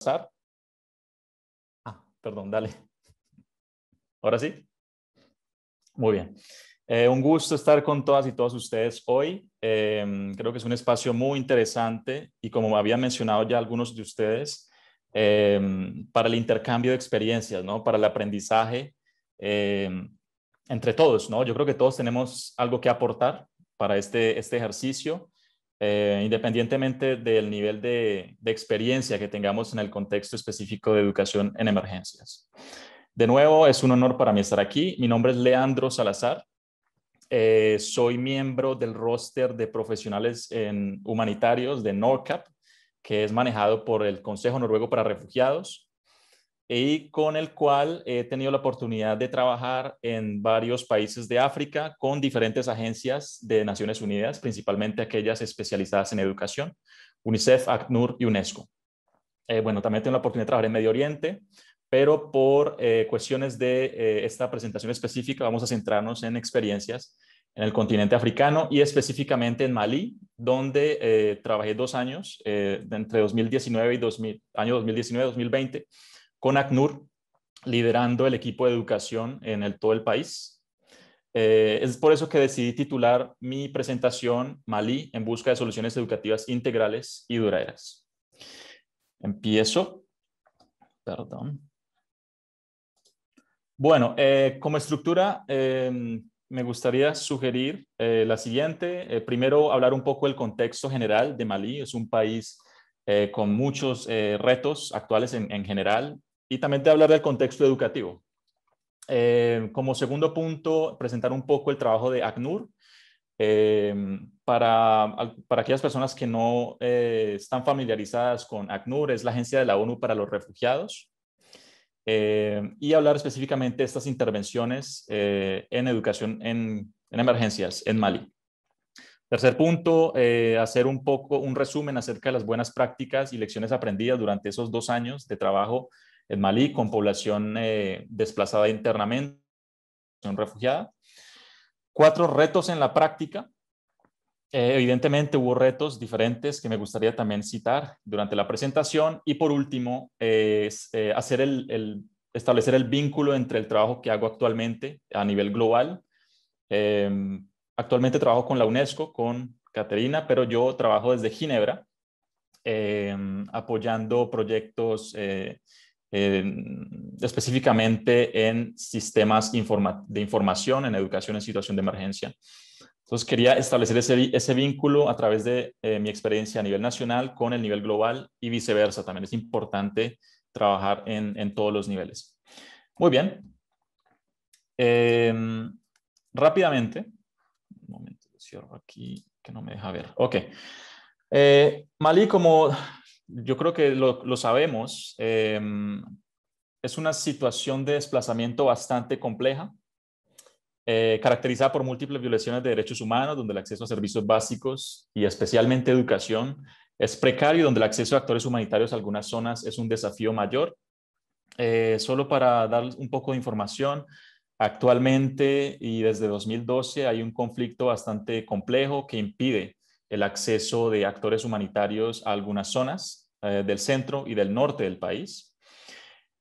Salazar. Perdón, dale. ¿Ahora sí? Muy bien. Un gusto estar con todas y todos ustedes hoy. Creo que es un espacio muy interesante y como habían mencionado ya algunos de ustedes, para el intercambio de experiencias, ¿no? Para el aprendizaje entre todos, ¿no? Yo creo que todos tenemos algo que aportar para este ejercicio, independientemente del nivel de experiencia que tengamos en el contexto específico de educación en emergencias. De nuevo, es un honor para mí estar aquí. Mi nombre es Leandro Salazar. Soy miembro del roster de profesionales humanitarios de NORCAP, que es manejado por el Consejo Noruego para Refugiados y con el cual he tenido la oportunidad de trabajar en varios países de África con diferentes agencias de Naciones Unidas, principalmente aquellas especializadas en educación, UNICEF, ACNUR y UNESCO. Bueno, también tengo la oportunidad de trabajar en Medio Oriente, pero por cuestiones de esta presentación específica vamos a centrarnos en experiencias en el continente africano y específicamente en Malí, donde trabajé 2 años, entre 2019 y año 2019-2020, con ACNUR, liderando el equipo de educación en todo el país. Es por eso que decidí titular mi presentación Malí en busca de soluciones educativas integrales y duraderas. Empiezo. Perdón. Bueno, como estructura, me gustaría sugerir la siguiente. Primero, hablar un poco del contexto general de Malí. Es un país con muchos retos actuales en general y también de hablar del contexto educativo. Como segundo punto, presentar un poco el trabajo de ACNUR. Para aquellas personas que no están familiarizadas con ACNUR, es la Agencia de la ONU para los Refugiados. Y hablar específicamente de estas intervenciones en educación en emergencias en Malí. Tercer punto, hacer un poco un resumen acerca de las buenas prácticas y lecciones aprendidas durante esos 2 años de trabajo en Malí con población desplazada internamente, refugiada. 4, retos en la práctica. Evidentemente hubo retos diferentes que me gustaría también citar durante la presentación. Y por último, establecer el vínculo entre el trabajo que hago actualmente a nivel global. Actualmente trabajo con la UNESCO, con Caterina, pero yo trabajo desde Ginebra, apoyando proyectos específicamente en sistemas de información en educación en situación de emergencia. Entonces quería establecer ese vínculo a través de mi experiencia a nivel nacional con el nivel global y viceversa. También es importante trabajar en todos los niveles. Muy bien. Rápidamente. Un momento, cierro aquí que no me deja ver. Ok. Malí, como yo creo que lo sabemos, es una situación de desplazamiento bastante compleja. Caracterizada por múltiples violaciones de derechos humanos, donde el acceso a servicios básicos y especialmente educación es precario, donde el acceso a actores humanitarios a algunas zonas es un desafío mayor. Solo para dar un poco de información, actualmente y desde 2012 hay un conflicto bastante complejo que impide el acceso de actores humanitarios a algunas zonas del centro y del norte del país.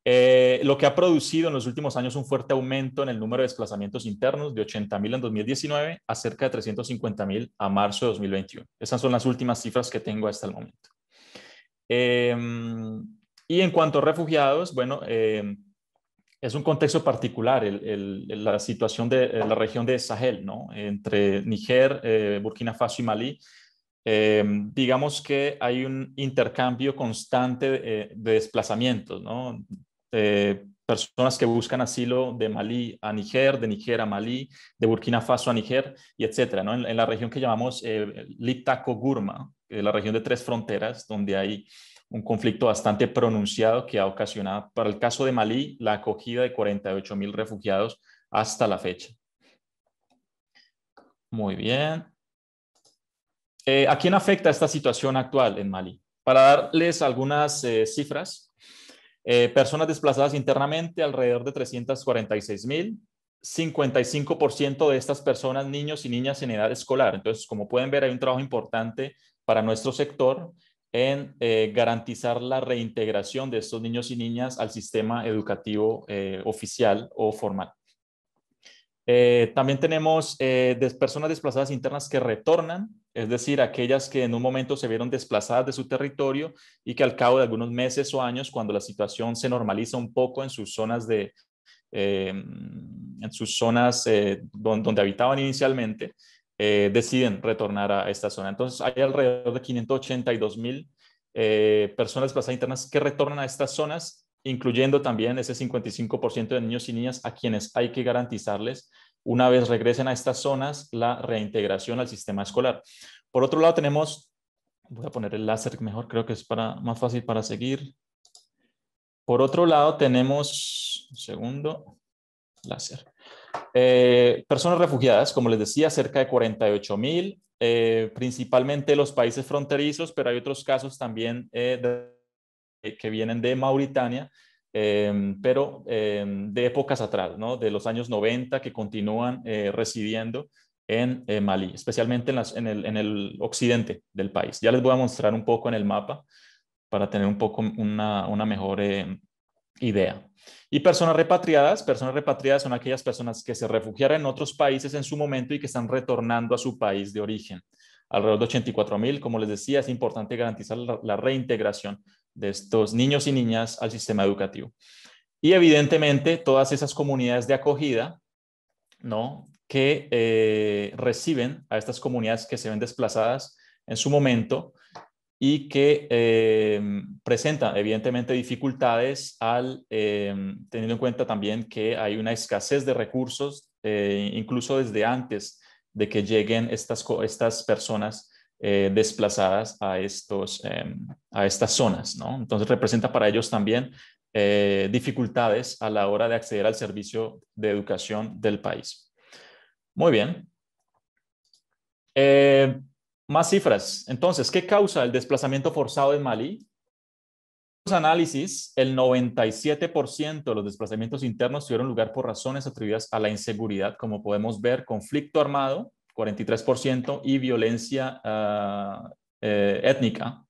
Lo que ha producido en los últimos años un fuerte aumento en el número de desplazamientos internos de 80.000 en 2019 a cerca de 350.000 a marzo de 2021. Esas son las últimas cifras que tengo hasta el momento. Y en cuanto a refugiados, bueno, es un contexto particular la situación de la región de Sahel, ¿no? Entre Níger, Burkina Faso y Malí. Digamos que hay un intercambio constante de desplazamientos, ¿no? Personas que buscan asilo de Malí a Níger, de Níger a Malí, de Burkina Faso a Níger, y etcétera, ¿no? En la región que llamamos Liptako-Gurma, la región de 3 fronteras, donde hay un conflicto bastante pronunciado que ha ocasionado, para el caso de Malí, la acogida de 48.000 refugiados hasta la fecha. Muy bien. ¿A quién afecta esta situación actual en Malí? Para darles algunas cifras, personas desplazadas internamente, alrededor de 346.000, 55% de estas personas, niños y niñas en edad escolar. Entonces, como pueden ver, hay un trabajo importante para nuestro sector en garantizar la reintegración de estos niños y niñas al sistema educativo oficial o formal. También tenemos personas desplazadas internas que retornan, es decir, aquellas que en un momento se vieron desplazadas de su territorio y que al cabo de algunos meses o años, cuando la situación se normaliza un poco en sus zonas donde habitaban inicialmente, deciden retornar a esta zona. Entonces, hay alrededor de 582,000 personas desplazadas internas que retornan a estas zonas, incluyendo también ese 55% de niños y niñas a quienes hay que garantizarles, una vez regresen a estas zonas, la reintegración al sistema escolar. Por otro lado, tenemos, voy a poner el láser mejor, creo que es más fácil para seguir. Por otro lado, tenemos, un segundo, láser. Personas refugiadas, como les decía, cerca de 48,000, principalmente los países fronterizos, pero hay otros casos también que vienen de Mauritania, pero de épocas atrás, ¿no? De los años 90, que continúan residiendo en Malí, especialmente en el occidente del país. Ya les voy a mostrar un poco en el mapa para tener un poco una mejor idea. Y personas repatriadas son aquellas personas que se refugiaron en otros países en su momento y que están retornando a su país de origen. Alrededor de 84,000, como les decía, es importante garantizar la reintegración de estos niños y niñas al sistema educativo. Y evidentemente todas esas comunidades de acogida, ¿no?, que reciben a estas comunidades que se ven desplazadas en su momento y que presentan evidentemente dificultades teniendo en cuenta también que hay una escasez de recursos, incluso desde antes de que lleguen estas personas desplazadas a estas zonas, ¿no? Entonces representa para ellos también dificultades a la hora de acceder al servicio de educación del país. Muy bien. Más cifras. Entonces, ¿qué causa el desplazamiento forzado en Malí? En los análisis, el 97% de los desplazamientos internos tuvieron lugar por razones atribuidas a la inseguridad, como podemos ver, conflicto armado, 43%, y violencia étnica,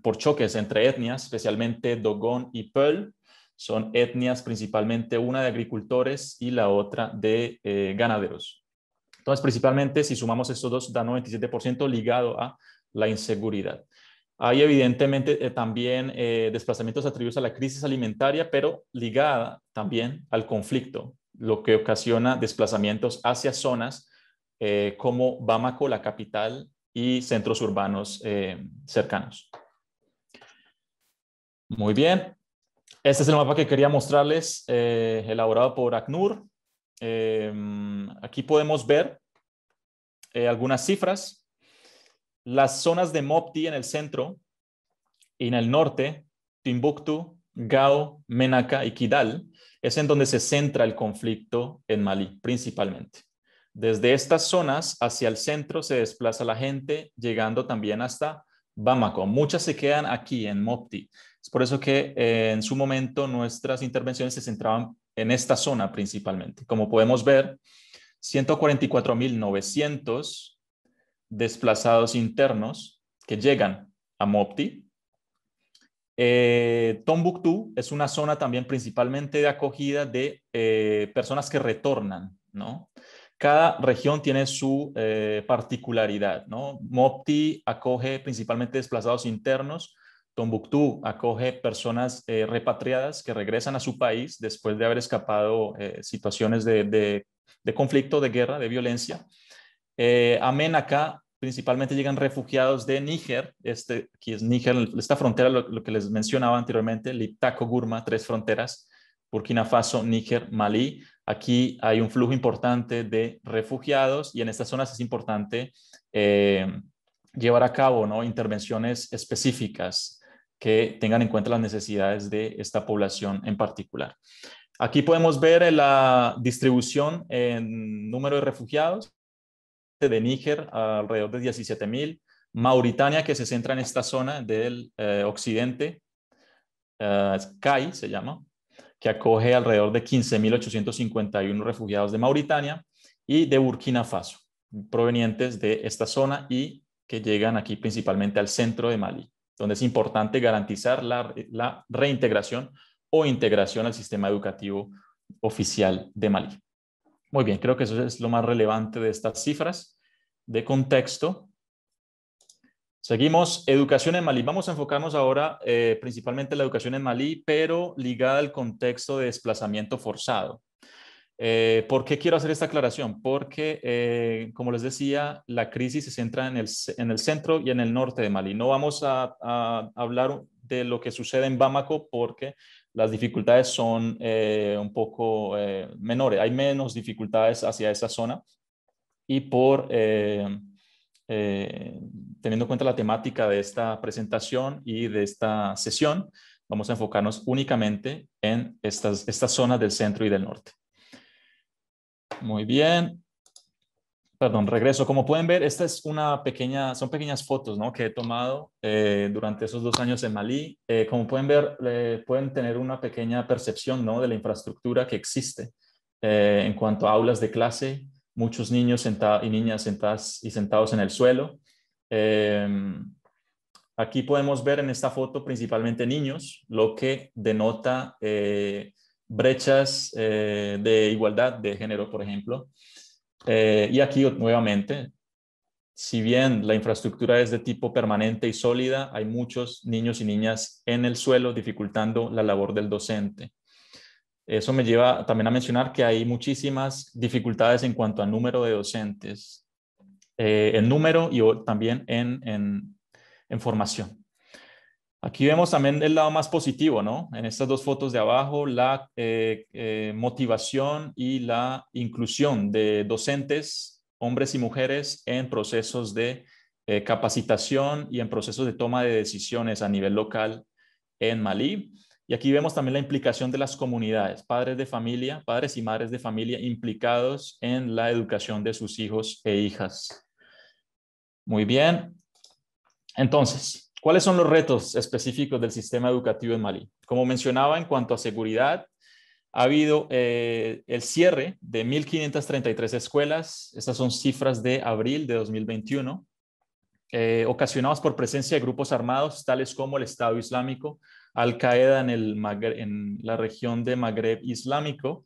por choques entre etnias, especialmente Dogon y Peul. Son etnias principalmente, una de agricultores y la otra de ganaderos. Entonces, principalmente, si sumamos estos dos, da 97% ligado a la inseguridad. Hay evidentemente también desplazamientos atribuidos a la crisis alimentaria, pero ligada también al conflicto, lo que ocasiona desplazamientos hacia zonas como Bamako, la capital, y centros urbanos cercanos. Muy bien. Este es el mapa que quería mostrarles, elaborado por ACNUR. Aquí podemos ver algunas cifras. Las zonas de Mopti en el centro y en el norte, Timbuktu, Gao, Menaka y Kidal, es en donde se centra el conflicto en Malí, principalmente. Desde estas zonas hacia el centro se desplaza la gente, llegando también hasta Bamako. Muchas se quedan aquí en Mopti. Es por eso que en su momento nuestras intervenciones se centraban en esta zona principalmente. Como podemos ver, 144,900 desplazados internos que llegan a Mopti. Tombuctú es una zona también principalmente de acogida de personas que retornan, ¿no? Cada región tiene su particularidad, ¿no? Mopti acoge principalmente desplazados internos. Tombuctú acoge personas repatriadas que regresan a su país después de haber escapado situaciones de conflicto, de guerra, de violencia. Amenacá principalmente llegan refugiados de Níger, aquí es Níger, esta frontera, lo que les mencionaba anteriormente, Liptako, Gurma, 3 fronteras, Burkina Faso, Níger, Malí. Aquí hay un flujo importante de refugiados y en estas zonas es importante llevar a cabo, ¿no?, intervenciones específicas que tengan en cuenta las necesidades de esta población en particular. Aquí podemos ver la distribución en número de refugiados. De Níger, alrededor de 17,000. Mauritania, que se centra en esta zona del occidente, CAI se llama, que acoge alrededor de 15,851 refugiados de Mauritania, y de Burkina Faso, provenientes de esta zona, y que llegan aquí principalmente al centro de Malí, donde es importante garantizar la reintegración o integración al sistema educativo oficial de Malí. Muy bien, creo que eso es lo más relevante de estas cifras de contexto. Seguimos, educación en Malí. Vamos a enfocarnos ahora principalmente en la educación en Malí, pero ligada al contexto de desplazamiento forzado. ¿Por qué quiero hacer esta aclaración? Porque, como les decía, la crisis se centra en el centro y en el norte de Malí. No vamos a hablar de lo que sucede en Bamako porque las dificultades son un poco menores. Hay menos dificultades hacia esa zona y teniendo en cuenta la temática de esta presentación y de esta sesión, vamos a enfocarnos únicamente en estas zonas del centro y del norte. Muy bien. Perdón, regreso. Como pueden ver, esta es son pequeñas fotos, ¿no?, que he tomado durante esos 2 años en Malí. Como pueden ver, pueden tener una pequeña percepción, ¿no?, de la infraestructura que existe en cuanto a aulas de clase, muchos niños y niñas sentados en el suelo. Aquí podemos ver en esta foto principalmente niños, lo que denota brechas de igualdad de género, por ejemplo. Y aquí nuevamente, si bien la infraestructura es de tipo permanente y sólida, hay muchos niños y niñas en el suelo dificultando la labor del docente. Eso me lleva también a mencionar que hay muchísimas dificultades en cuanto al número de docentes, en número y también en formación. Aquí vemos también el lado más positivo, ¿no? En estas 2 fotos de abajo, la motivación y la inclusión de docentes, hombres y mujeres, en procesos de capacitación y en procesos de toma de decisiones a nivel local en Malí. Y aquí vemos también la implicación de las comunidades, padres y madres de familia implicados en la educación de sus hijos e hijas. Muy bien. Entonces, ¿cuáles son los retos específicos del sistema educativo en Malí? Como mencionaba, en cuanto a seguridad, ha habido el cierre de 1.533 escuelas. Estas son cifras de abril de 2021, ocasionados por presencia de grupos armados, tales como el Estado Islámico, Al-Qaeda en la región de Magreb Islámico,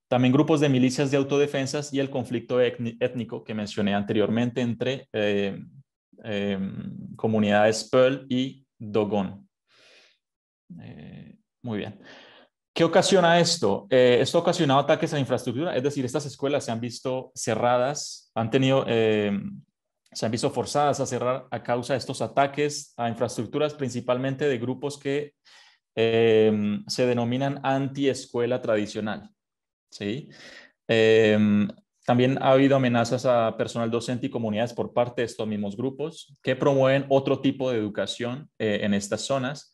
también grupos de milicias de autodefensas y el conflicto étnico que mencioné anteriormente entre comunidades Peul y Dogon. Muy bien. ¿Qué ocasiona esto? Esto ha ocasionado ataques a la infraestructura, es decir, estas escuelas se han visto cerradas, se han visto forzadas a cerrar a causa de estos ataques a infraestructuras, principalmente de grupos que se denominan anti-escuela tradicional. ¿Sí? También ha habido amenazas a personal docente y comunidades por parte de estos mismos grupos que promueven otro tipo de educación en estas zonas.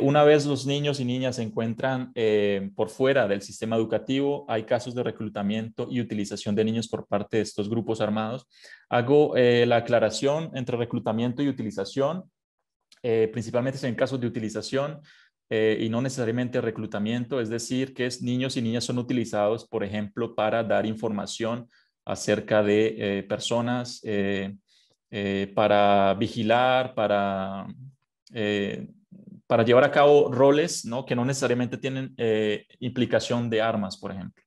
Una vez los niños y niñas se encuentran por fuera del sistema educativo, hay casos de reclutamiento y utilización de niños por parte de estos grupos armados. Hago la aclaración entre reclutamiento y utilización, principalmente en casos de utilización y no necesariamente reclutamiento, es decir, que niños y niñas son utilizados, por ejemplo, para dar información acerca de personas, para vigilar, para llevar a cabo roles, ¿no?, que no necesariamente tienen implicación de armas, por ejemplo.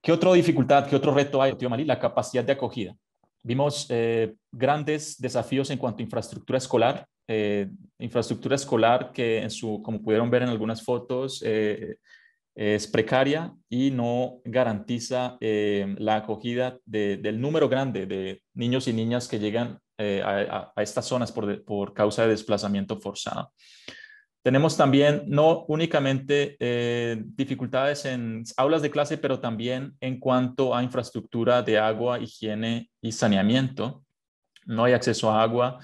¿Qué otra dificultad, qué otro reto hay, tío Malí? La capacidad de acogida. Vimos grandes desafíos en cuanto a infraestructura escolar que como pudieron ver en algunas fotos, es precaria y no garantiza la acogida del número grande de niños y niñas que llegan a estas zonas por causa de desplazamiento forzado. Tenemos también no únicamente dificultades en aulas de clase, pero también en cuanto a infraestructura de agua, higiene y saneamiento. No hay acceso a agua,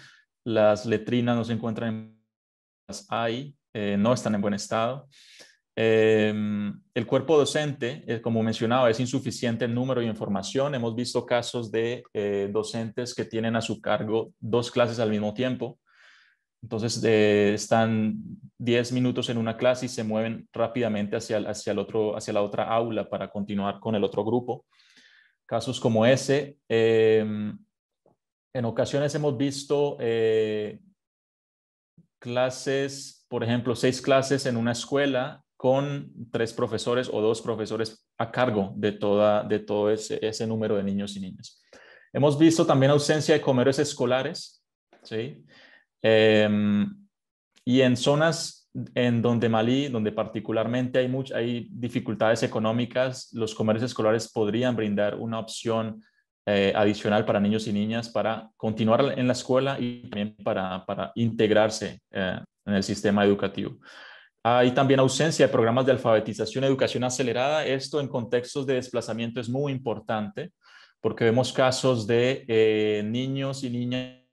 las letrinas no se encuentran no están en buen estado. El cuerpo docente, como mencionaba, es insuficiente en número y en formación. Hemos visto casos de docentes que tienen a su cargo 2 clases al mismo tiempo. Entonces están 10 minutos en una clase y se mueven rápidamente hacia la otra aula para continuar con el otro grupo. casos como ese. En ocasiones hemos visto clases, por ejemplo, 6 clases en una escuela con 3 profesores o 2 profesores a cargo de todo ese número de niños y niñas. Hemos visto también ausencia de comedores escolares, ¿sí? Y en zonas en donde Malí, donde particularmente hay dificultades económicas, los comedores escolares podrían brindar una opción adicional para niños y niñas para continuar en la escuela y también para integrarse en el sistema educativo. Hay también ausencia de programas de alfabetización y educación acelerada. Esto en contextos de desplazamiento es muy importante porque vemos casos de niños y niñas en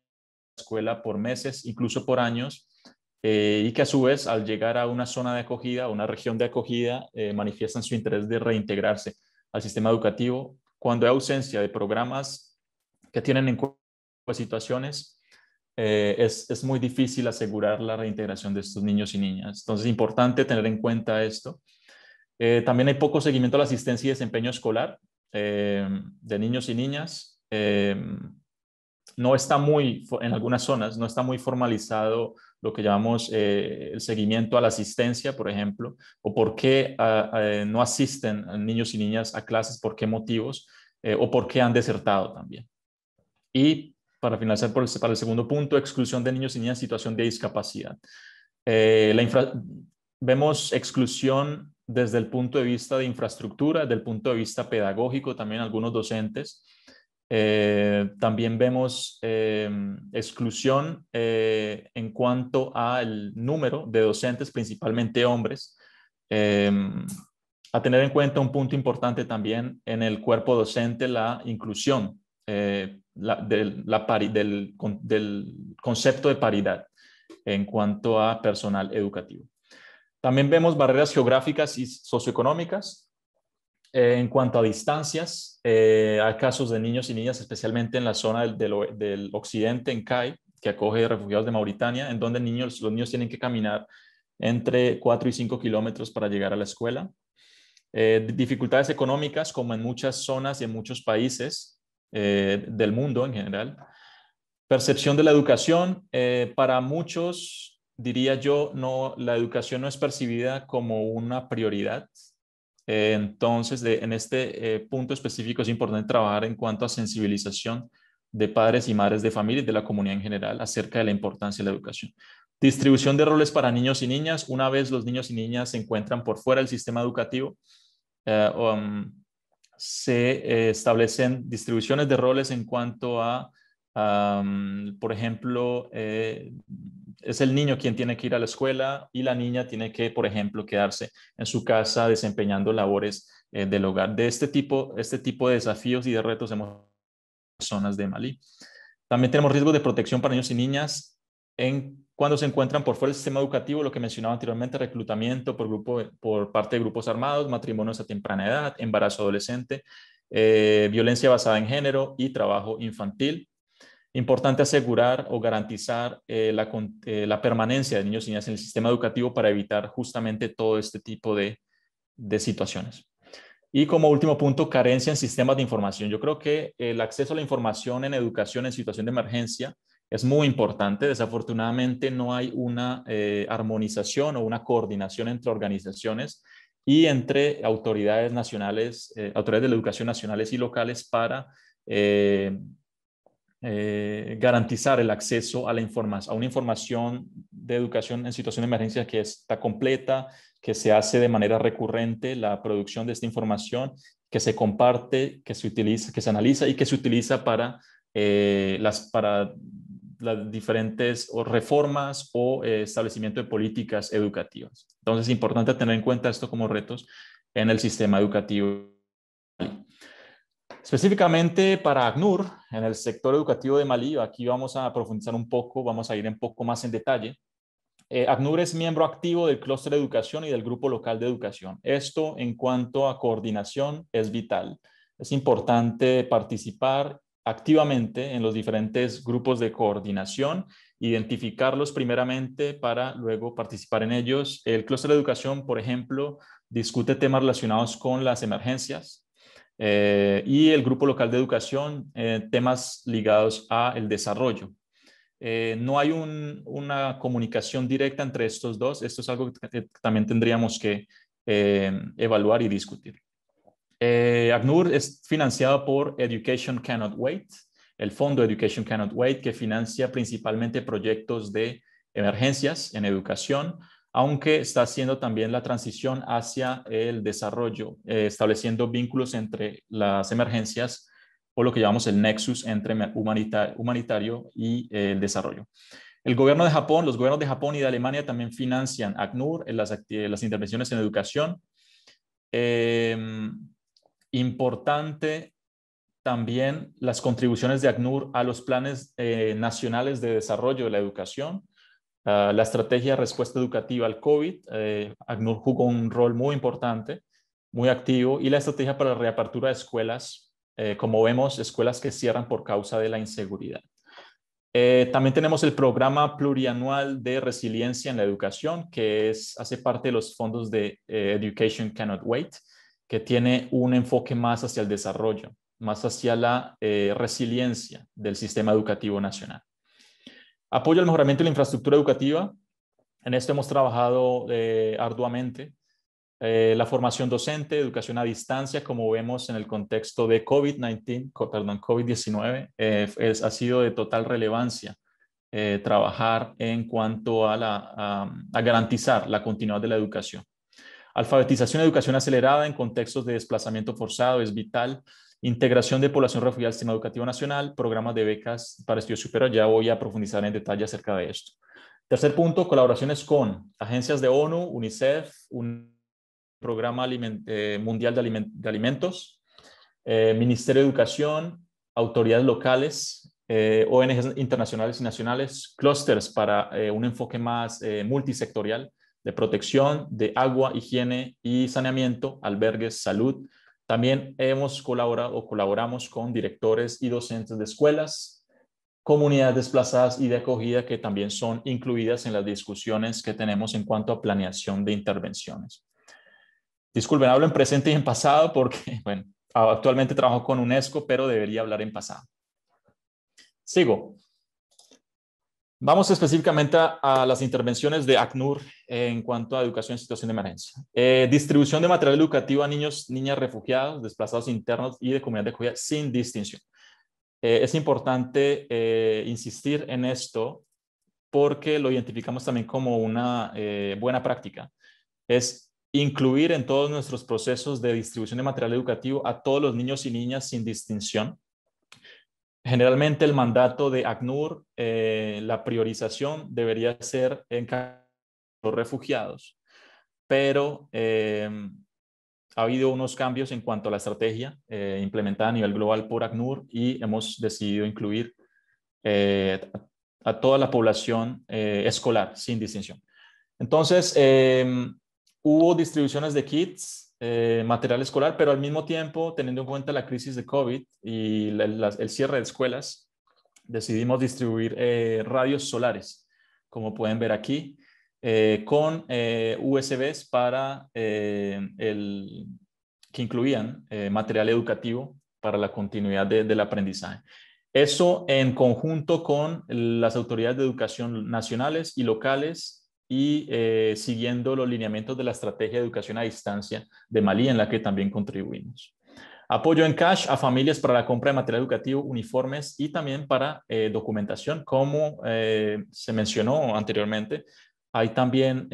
la escuela por meses, incluso por años, y que a su vez al llegar a una zona de acogida, una región de acogida, manifiestan su interés de reintegrarse al sistema educativo. Cuando hay ausencia de programas que tienen en cuenta situaciones, es muy difícil asegurar la reintegración de estos niños y niñas. Entonces es importante tener en cuenta esto. También hay poco seguimiento a la asistencia y desempeño escolar de niños y niñas. No está en algunas zonas, no está muy formalizado lo que llamamos el seguimiento a la asistencia, por ejemplo, o por qué no asisten niños y niñas a clases, por qué motivos, o por qué han desertado también. Y para finalizar, para el segundo punto, exclusión de niños y niñas en situación de discapacidad. Vemos exclusión desde el punto de vista de infraestructura, desde el punto de vista pedagógico, también algunos docentes. También vemos exclusión en cuanto al número de docentes, principalmente hombres. A tener en cuenta un punto importante también en el cuerpo docente, la inclusión del concepto de paridad en cuanto a personal educativo. También vemos barreras geográficas y socioeconómicas. En cuanto a distancias, hay casos de niños y niñas, especialmente en la zona del occidente, en CAI, que acoge refugiados de Mauritania, en donde los niños tienen que caminar entre 4 y 5 kilómetros para llegar a la escuela. Dificultades económicas, como en muchas zonas y en muchos países del mundo en general. Percepción de la educación, para muchos, diría yo, la educación no es percibida como una prioridad. Entonces, en este punto específico es importante trabajar en cuanto a sensibilización de padres y madres de familia y de la comunidad en general acerca de la importancia de la educación. Distribución de roles para niños y niñas. Una vez los niños y niñas se encuentran por fuera del sistema educativo, se establecen distribuciones de roles en cuanto a, por ejemplo, es el niño quien tiene que ir a la escuela y la niña tiene que, por ejemplo, quedarse en su casa desempeñando labores del hogar. De este tipo de desafíos y de retos hemos zonas de Malí. También tenemos riesgos de protección para niños y niñas cuando se encuentran por fuera del sistema educativo, lo que mencionaba anteriormente, reclutamiento por parte de grupos armados, matrimonios a temprana edad, embarazo adolescente, violencia basada en género y trabajo infantil. Importante asegurar o garantizar la permanencia de niños y niñas en el sistema educativo para evitar justamente todo este tipo de situaciones. Y como último punto, carencia en sistemas de información. Yo creo que el acceso a la información en educación en situación de emergencia es muy importante. Desafortunadamente no hay una armonización o una coordinación entre organizaciones y entre autoridades nacionales, autoridades de la educación nacionales y locales para garantizar el acceso a una información de educación en situación de emergencia que está completa, que se hace de manera recurrente la producción de esta información, que se comparte, que se utiliza, que se analiza y que se utiliza para las diferentes reformas o establecimiento de políticas educativas. Entonces es importante tener en cuenta esto como retos en el sistema educativo. Específicamente para ACNUR, en el sector educativo de Malí, aquí vamos a profundizar un poco, vamos a ir un poco más en detalle. ACNUR es miembro activo del clúster de educación y del grupo local de educación. Esto en cuanto a coordinación es vital. Es importante participar activamente en los diferentes grupos de coordinación, identificarlos primeramente para luego participar en ellos. El clúster de educación, por ejemplo, discute temas relacionados con las emergencias, y el grupo local de educación, temas ligados al desarrollo. No hay una comunicación directa entre estos dos. Esto es algo que también tendríamos que evaluar y discutir. ACNUR es financiado por Education Cannot Wait, el fondo Education Cannot Wait, que financia principalmente proyectos de emergencias en educación, aunque está haciendo también la transición hacia el desarrollo, estableciendo vínculos entre las emergencias o lo que llamamos el nexus entre humanitario y el desarrollo. El gobierno de Japón, los gobiernos de Japón y de Alemania también financian ACNUR en las intervenciones en educación. Importante también las contribuciones de ACNUR a los planes nacionales de desarrollo de la educación, la estrategia de respuesta educativa al COVID. ACNUR jugó un rol muy importante, muy activo, y la estrategia para la reapertura de escuelas, como vemos, escuelas que cierran por causa de la inseguridad. También tenemos el programa plurianual de resiliencia en la educación, que hace parte de los fondos de Education Cannot Wait, que tiene un enfoque más hacia el desarrollo, más hacia la resiliencia del sistema educativo nacional. Apoyo al mejoramiento de la infraestructura educativa. En esto hemos trabajado arduamente. La formación docente, educación a distancia, como vemos en el contexto de COVID-19, ha sido de total relevancia trabajar en cuanto a garantizar la continuidad de la educación. Alfabetización y educación acelerada en contextos de desplazamiento forzado es vital. Integración de población refugiada al sistema educativo nacional, programas de becas para estudios superiores. Ya voy a profundizar en detalle acerca de esto. Tercer punto, colaboraciones con agencias de ONU, UNICEF, un programa mundial de alimentos, Ministerio de Educación, autoridades locales, ONGs internacionales y nacionales, clústeres para un enfoque más multisectorial de protección, de agua, higiene y saneamiento, albergues, salud. También hemos colaborado o colaboramos con directores y docentes de escuelas, comunidades desplazadas y de acogida, que también son incluidas en las discusiones que tenemos en cuanto a planeación de intervenciones. Disculpen, hablo en presente y en pasado porque, bueno, actualmente trabajo con UNESCO, pero debería hablar en pasado. Sigo. Vamos específicamente a las intervenciones de ACNUR en cuanto a educación en situación de emergencia. Distribución de material educativo a niños, niñas refugiados, desplazados internos y de comunidad de acogida sin distinción. Es importante insistir en esto porque lo identificamos también como una buena práctica. Es incluir en todos nuestros procesos de distribución de material educativo a todos los niños y niñas sin distinción. Generalmente el mandato de ACNUR, la priorización debería ser en los refugiados, pero ha habido unos cambios en cuanto a la estrategia implementada a nivel global por ACNUR y hemos decidido incluir a toda la población escolar sin distinción. Entonces, hubo distribuciones de kits, material escolar, pero al mismo tiempo, teniendo en cuenta la crisis de COVID y el cierre de escuelas, decidimos distribuir radios solares, como pueden ver aquí, con USBs que incluían material educativo para la continuidad del aprendizaje. Eso en conjunto con las autoridades de educación nacionales y locales y siguiendo los lineamientos de la estrategia de educación a distancia de Malí, en la que también contribuimos. Apoyo en cash a familias para la compra de material educativo, uniformes y también para documentación, como se mencionó anteriormente. Hay también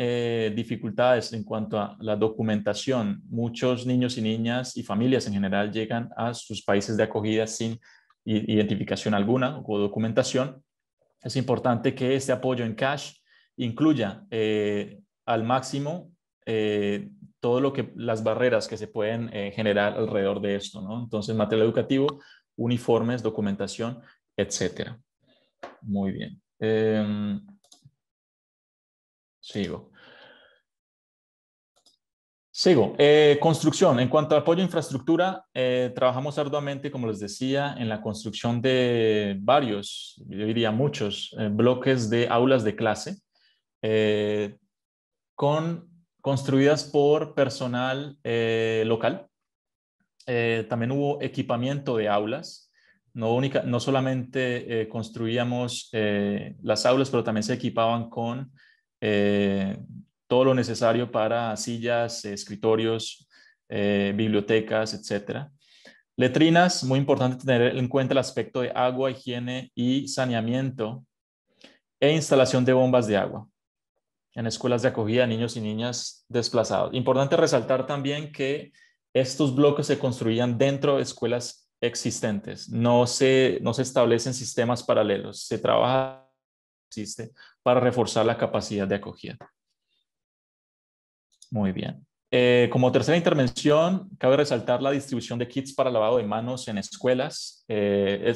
dificultades en cuanto a la documentación. Muchos niños y niñas y familias en general llegan a sus países de acogida sin identificación alguna o documentación. Es importante que este apoyo en cash incluya al máximo todo lo que las barreras que se pueden generar alrededor de esto, ¿no? Entonces, material educativo, uniformes, documentación, etcétera. Muy bien. Sigo. Construcción. En cuanto a apoyo a infraestructura, trabajamos arduamente, como les decía, en la construcción de varios, yo diría muchos, bloques de aulas de clase, construidas por personal local, También hubo equipamiento de aulas. No solamente construíamos las aulas, pero también se equipaban con todo lo necesario para sillas, escritorios, bibliotecas, etcétera. Letrinas, muy importante tener en cuenta el aspecto de agua, higiene y saneamiento e instalación de bombas de agua en escuelas de acogida de niños y niñas desplazados. Importante resaltar también que estos bloques se construían dentro de escuelas existentes. No se establecen sistemas paralelos. Se trabaja, existe, para reforzar la capacidad de acogida. Muy bien. Como tercera intervención, cabe resaltar la distribución de kits para lavado de manos en escuelas.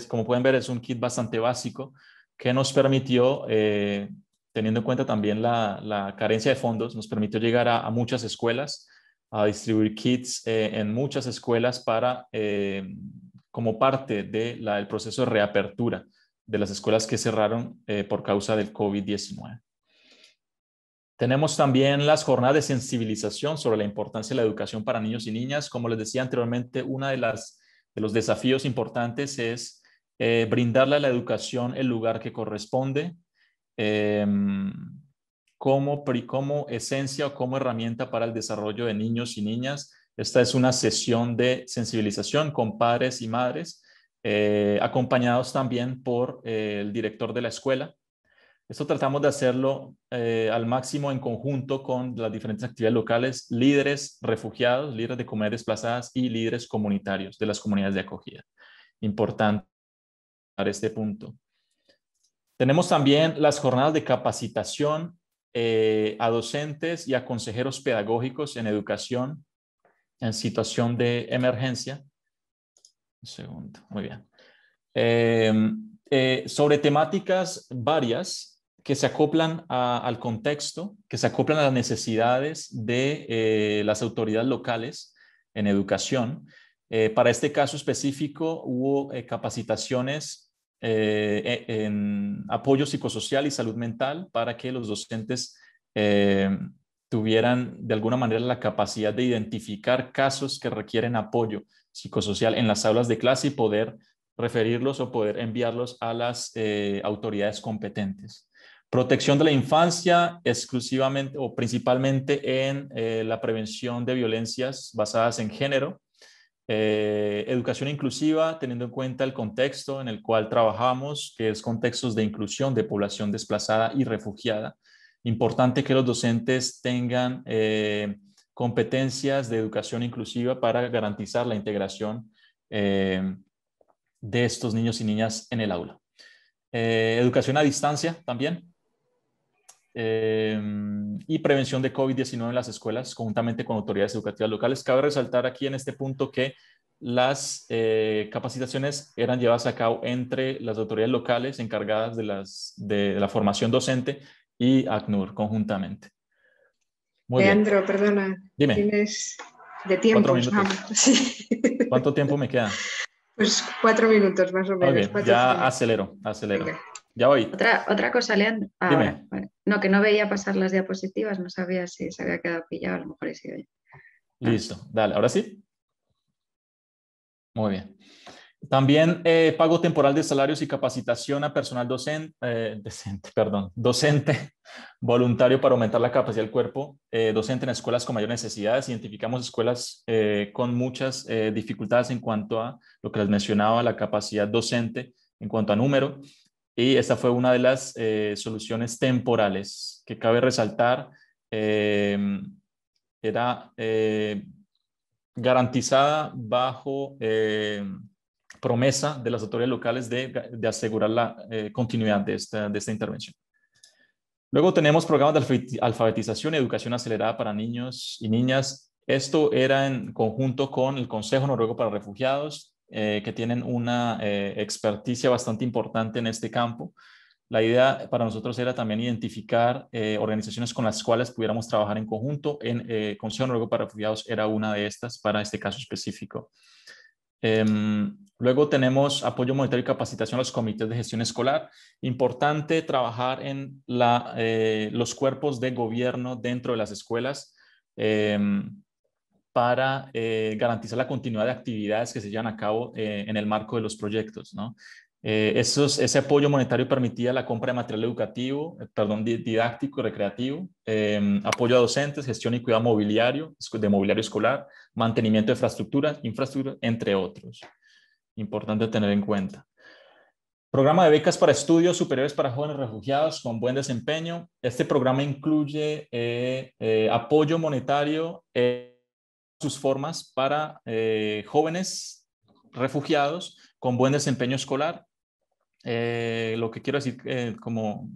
Como pueden ver, es un kit bastante básico que nos permitió, teniendo en cuenta también la carencia de fondos, nos permitió llegar a muchas escuelas, a distribuir kits en muchas escuelas como parte del proceso de reapertura de las escuelas que cerraron por causa del COVID-19. Tenemos también las jornadas de sensibilización sobre la importancia de la educación para niños y niñas. Como les decía anteriormente, uno de los desafíos importantes es brindarle a la educación el lugar que corresponde eh, como esencia o como herramienta para el desarrollo de niños y niñas. Esta es una sesión de sensibilización con padres y madres, acompañados también por el director de la escuela. Esto tratamos de hacerlo al máximo en conjunto con las diferentes actividades locales, líderes refugiados, líderes de comunidades desplazadas y líderes comunitarios de las comunidades de acogida. Importante para este punto. Tenemos también las jornadas de capacitación a docentes y a consejeros pedagógicos en educación en situación de emergencia. Un segundo, muy bien. Sobre temáticas varias que se acoplan al contexto, que se acoplan a las necesidades de las autoridades locales en educación. Para este caso específico hubo capacitaciones en apoyo psicosocial y salud mental para que los docentes tuvieran de alguna manera la capacidad de identificar casos que requieren apoyo psicosocial en las aulas de clase y poder referirlos o poder enviarlos a las autoridades competentes. Protección de la infancia exclusivamente o principalmente en la prevención de violencias basadas en género. Educación inclusiva, teniendo en cuenta el contexto en el cual trabajamos, que es contextos de inclusión de población desplazada y refugiada. Importante que los docentes tengan competencias de educación inclusiva para garantizar la integración de estos niños y niñas en el aula. Educación a distancia también. Y prevención de COVID-19 en las escuelas, conjuntamente con autoridades educativas locales. Cabe resaltar aquí en este punto que las capacitaciones eran llevadas a cabo entre las autoridades locales encargadas de la formación docente y ACNUR conjuntamente. Muy Leandro, bien. perdona, Dime. tienes de tiempo. 4 minutos. Sí. ¿Cuánto tiempo me queda? Pues 4 minutos más o menos. Ok, ya acelero. Venga. Ya voy. Otra cosa, Leandro. Ahora, Dime. vale. No, que no veía pasar las diapositivas, no sabía si se había quedado pillado, a lo mejor he sido yo. Listo, dale, ahora sí. Muy bien. También pago temporal de salarios y capacitación a personal docente voluntario para aumentar la capacidad del cuerpo docente en escuelas con mayores necesidades. Identificamos escuelas con muchas dificultades en cuanto a lo que les mencionaba, la capacidad docente en cuanto a número. Y esta fue una de las soluciones temporales que cabe resaltar. Era garantizada bajo promesa de las autoridades locales de asegurar la continuidad de esta intervención. Luego tenemos programas de alfabetización y educación acelerada para niños y niñas. Esto era en conjunto con el Consejo Noruego para Refugiados, que tienen una experticia bastante importante en este campo. La idea para nosotros era también identificar organizaciones con las cuales pudiéramos trabajar en conjunto. Consejo Noruego para Refugiados era una de estas para este caso específico. Luego tenemos apoyo monetario y capacitación a los comités de gestión escolar. Importante trabajar en los cuerpos de gobierno dentro de las escuelas para garantizar la continuidad de actividades que se llevan a cabo en el marco de los proyectos, ¿no? Ese apoyo monetario permitía la compra de material educativo, didáctico y recreativo, apoyo a docentes, gestión y cuidado mobiliario, de mobiliario escolar, mantenimiento de infraestructura, entre otros. Importante tener en cuenta. Programa de becas para estudios superiores para jóvenes refugiados con buen desempeño. Este programa incluye apoyo monetario en sus formas para jóvenes refugiados con buen desempeño escolar. Lo que quiero decir como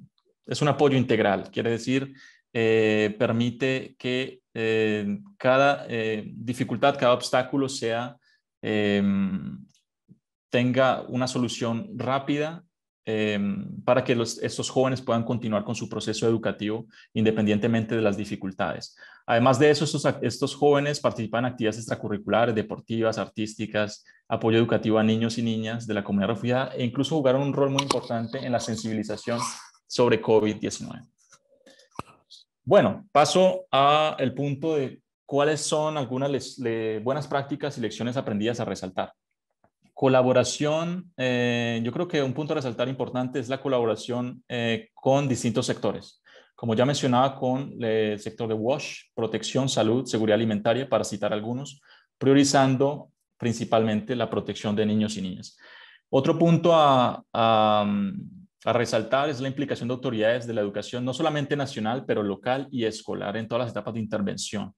es un apoyo integral, quiere decir permite que cada dificultad, cada obstáculo tenga una solución rápida para que estos jóvenes puedan continuar con su proceso educativo independientemente de las dificultades. Además de eso, estos jóvenes participan en actividades extracurriculares, deportivas, artísticas, apoyo educativo a niños y niñas de la comunidad refugiada e incluso jugaron un rol muy importante en la sensibilización sobre COVID-19. Bueno, paso al punto de cuáles son algunas buenas prácticas y lecciones aprendidas a resaltar. Colaboración, yo creo que un punto a resaltar importante es la colaboración con distintos sectores. Como ya mencionaba, con el sector de WASH, protección, salud, seguridad alimentaria, para citar algunos, priorizando principalmente la protección de niños y niñas. Otro punto a resaltar es la implicación de autoridades de la educación, no solamente nacional, pero local y escolar en todas las etapas de intervención.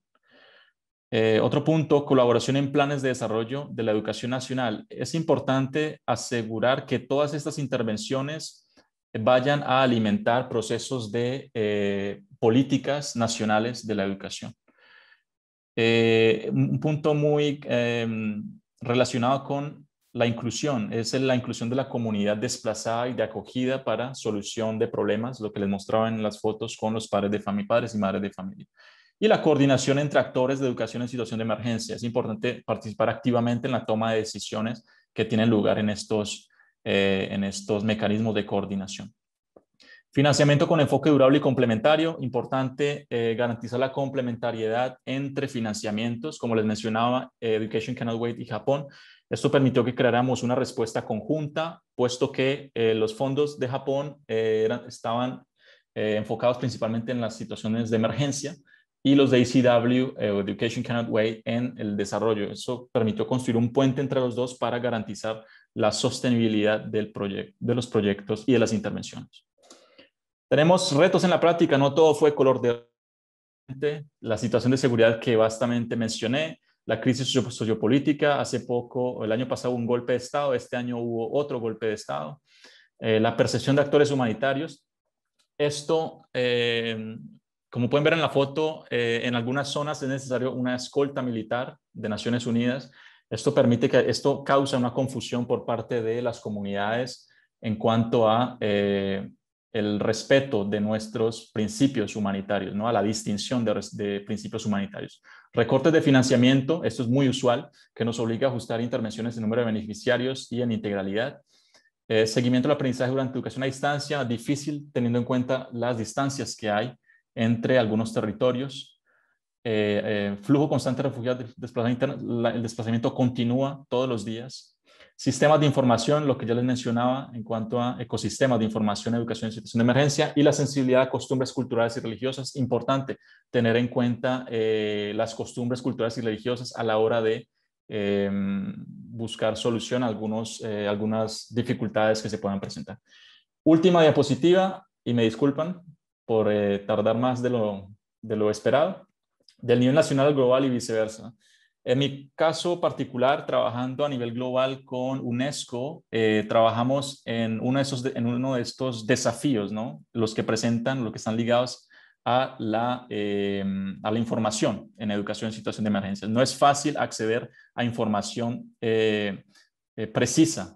Otro punto, colaboración en planes de desarrollo de la educación nacional. Es importante asegurar que todas estas intervenciones vayan a alimentar procesos de políticas nacionales de la educación. Un punto muy relacionado con la inclusión, es la inclusión de la comunidad desplazada y de acogida para solución de problemas, lo que les mostraba en las fotos con los padres y madres de familia. Y la coordinación entre actores de educación en situación de emergencia. Es importante participar activamente en la toma de decisiones que tienen lugar en estos mecanismos de coordinación. Financiamiento con enfoque durable y complementario. Importante garantizar la complementariedad entre financiamientos. Como les mencionaba, Education Cannot Wait y Japón. Esto permitió que creáramos una respuesta conjunta, puesto que los fondos de Japón estaban enfocados principalmente en las situaciones de emergencia y los de ECW, Education Cannot Wait, en el desarrollo. Eso permitió construir un puente entre los dos para garantizar la sostenibilidad de los proyectos y de las intervenciones. Tenemos retos en la práctica, no todo fue color de la situación de seguridad que bastante mencioné, la crisis sociopolítica, hace poco, el año pasado hubo un golpe de Estado, este año hubo otro golpe de Estado, la percepción de actores humanitarios. Esto, como pueden ver en la foto, en algunas zonas es necesario una escolta militar de Naciones Unidas. Esto causa una confusión por parte de las comunidades en cuanto a el respeto de nuestros principios humanitarios, ¿no? A la distinción de principios humanitarios. Recortes de financiamiento, esto es muy usual, que nos obliga a ajustar intervenciones en número de beneficiarios y en integralidad. Seguimiento del aprendizaje durante educación a distancia, difícil teniendo en cuenta las distancias que hay entre algunos territorios. Flujo constante de refugiados, el desplazamiento continúa todos los días. Sistemas de información, lo que ya les mencionaba en cuanto a ecosistemas de información, educación en situación de emergencia y la sensibilidad a costumbres culturales y religiosas. Importante tener en cuenta las costumbres culturales y religiosas a la hora de buscar solución a algunas dificultades que se puedan presentar. Última diapositiva, y me disculpan por tardar más de lo esperado, del nivel nacional al global y viceversa. En mi caso particular, trabajando a nivel global con UNESCO, trabajamos en uno de estos desafíos, ¿no? Los que están ligados a la información en educación en situación de emergencia. No es fácil acceder a información precisa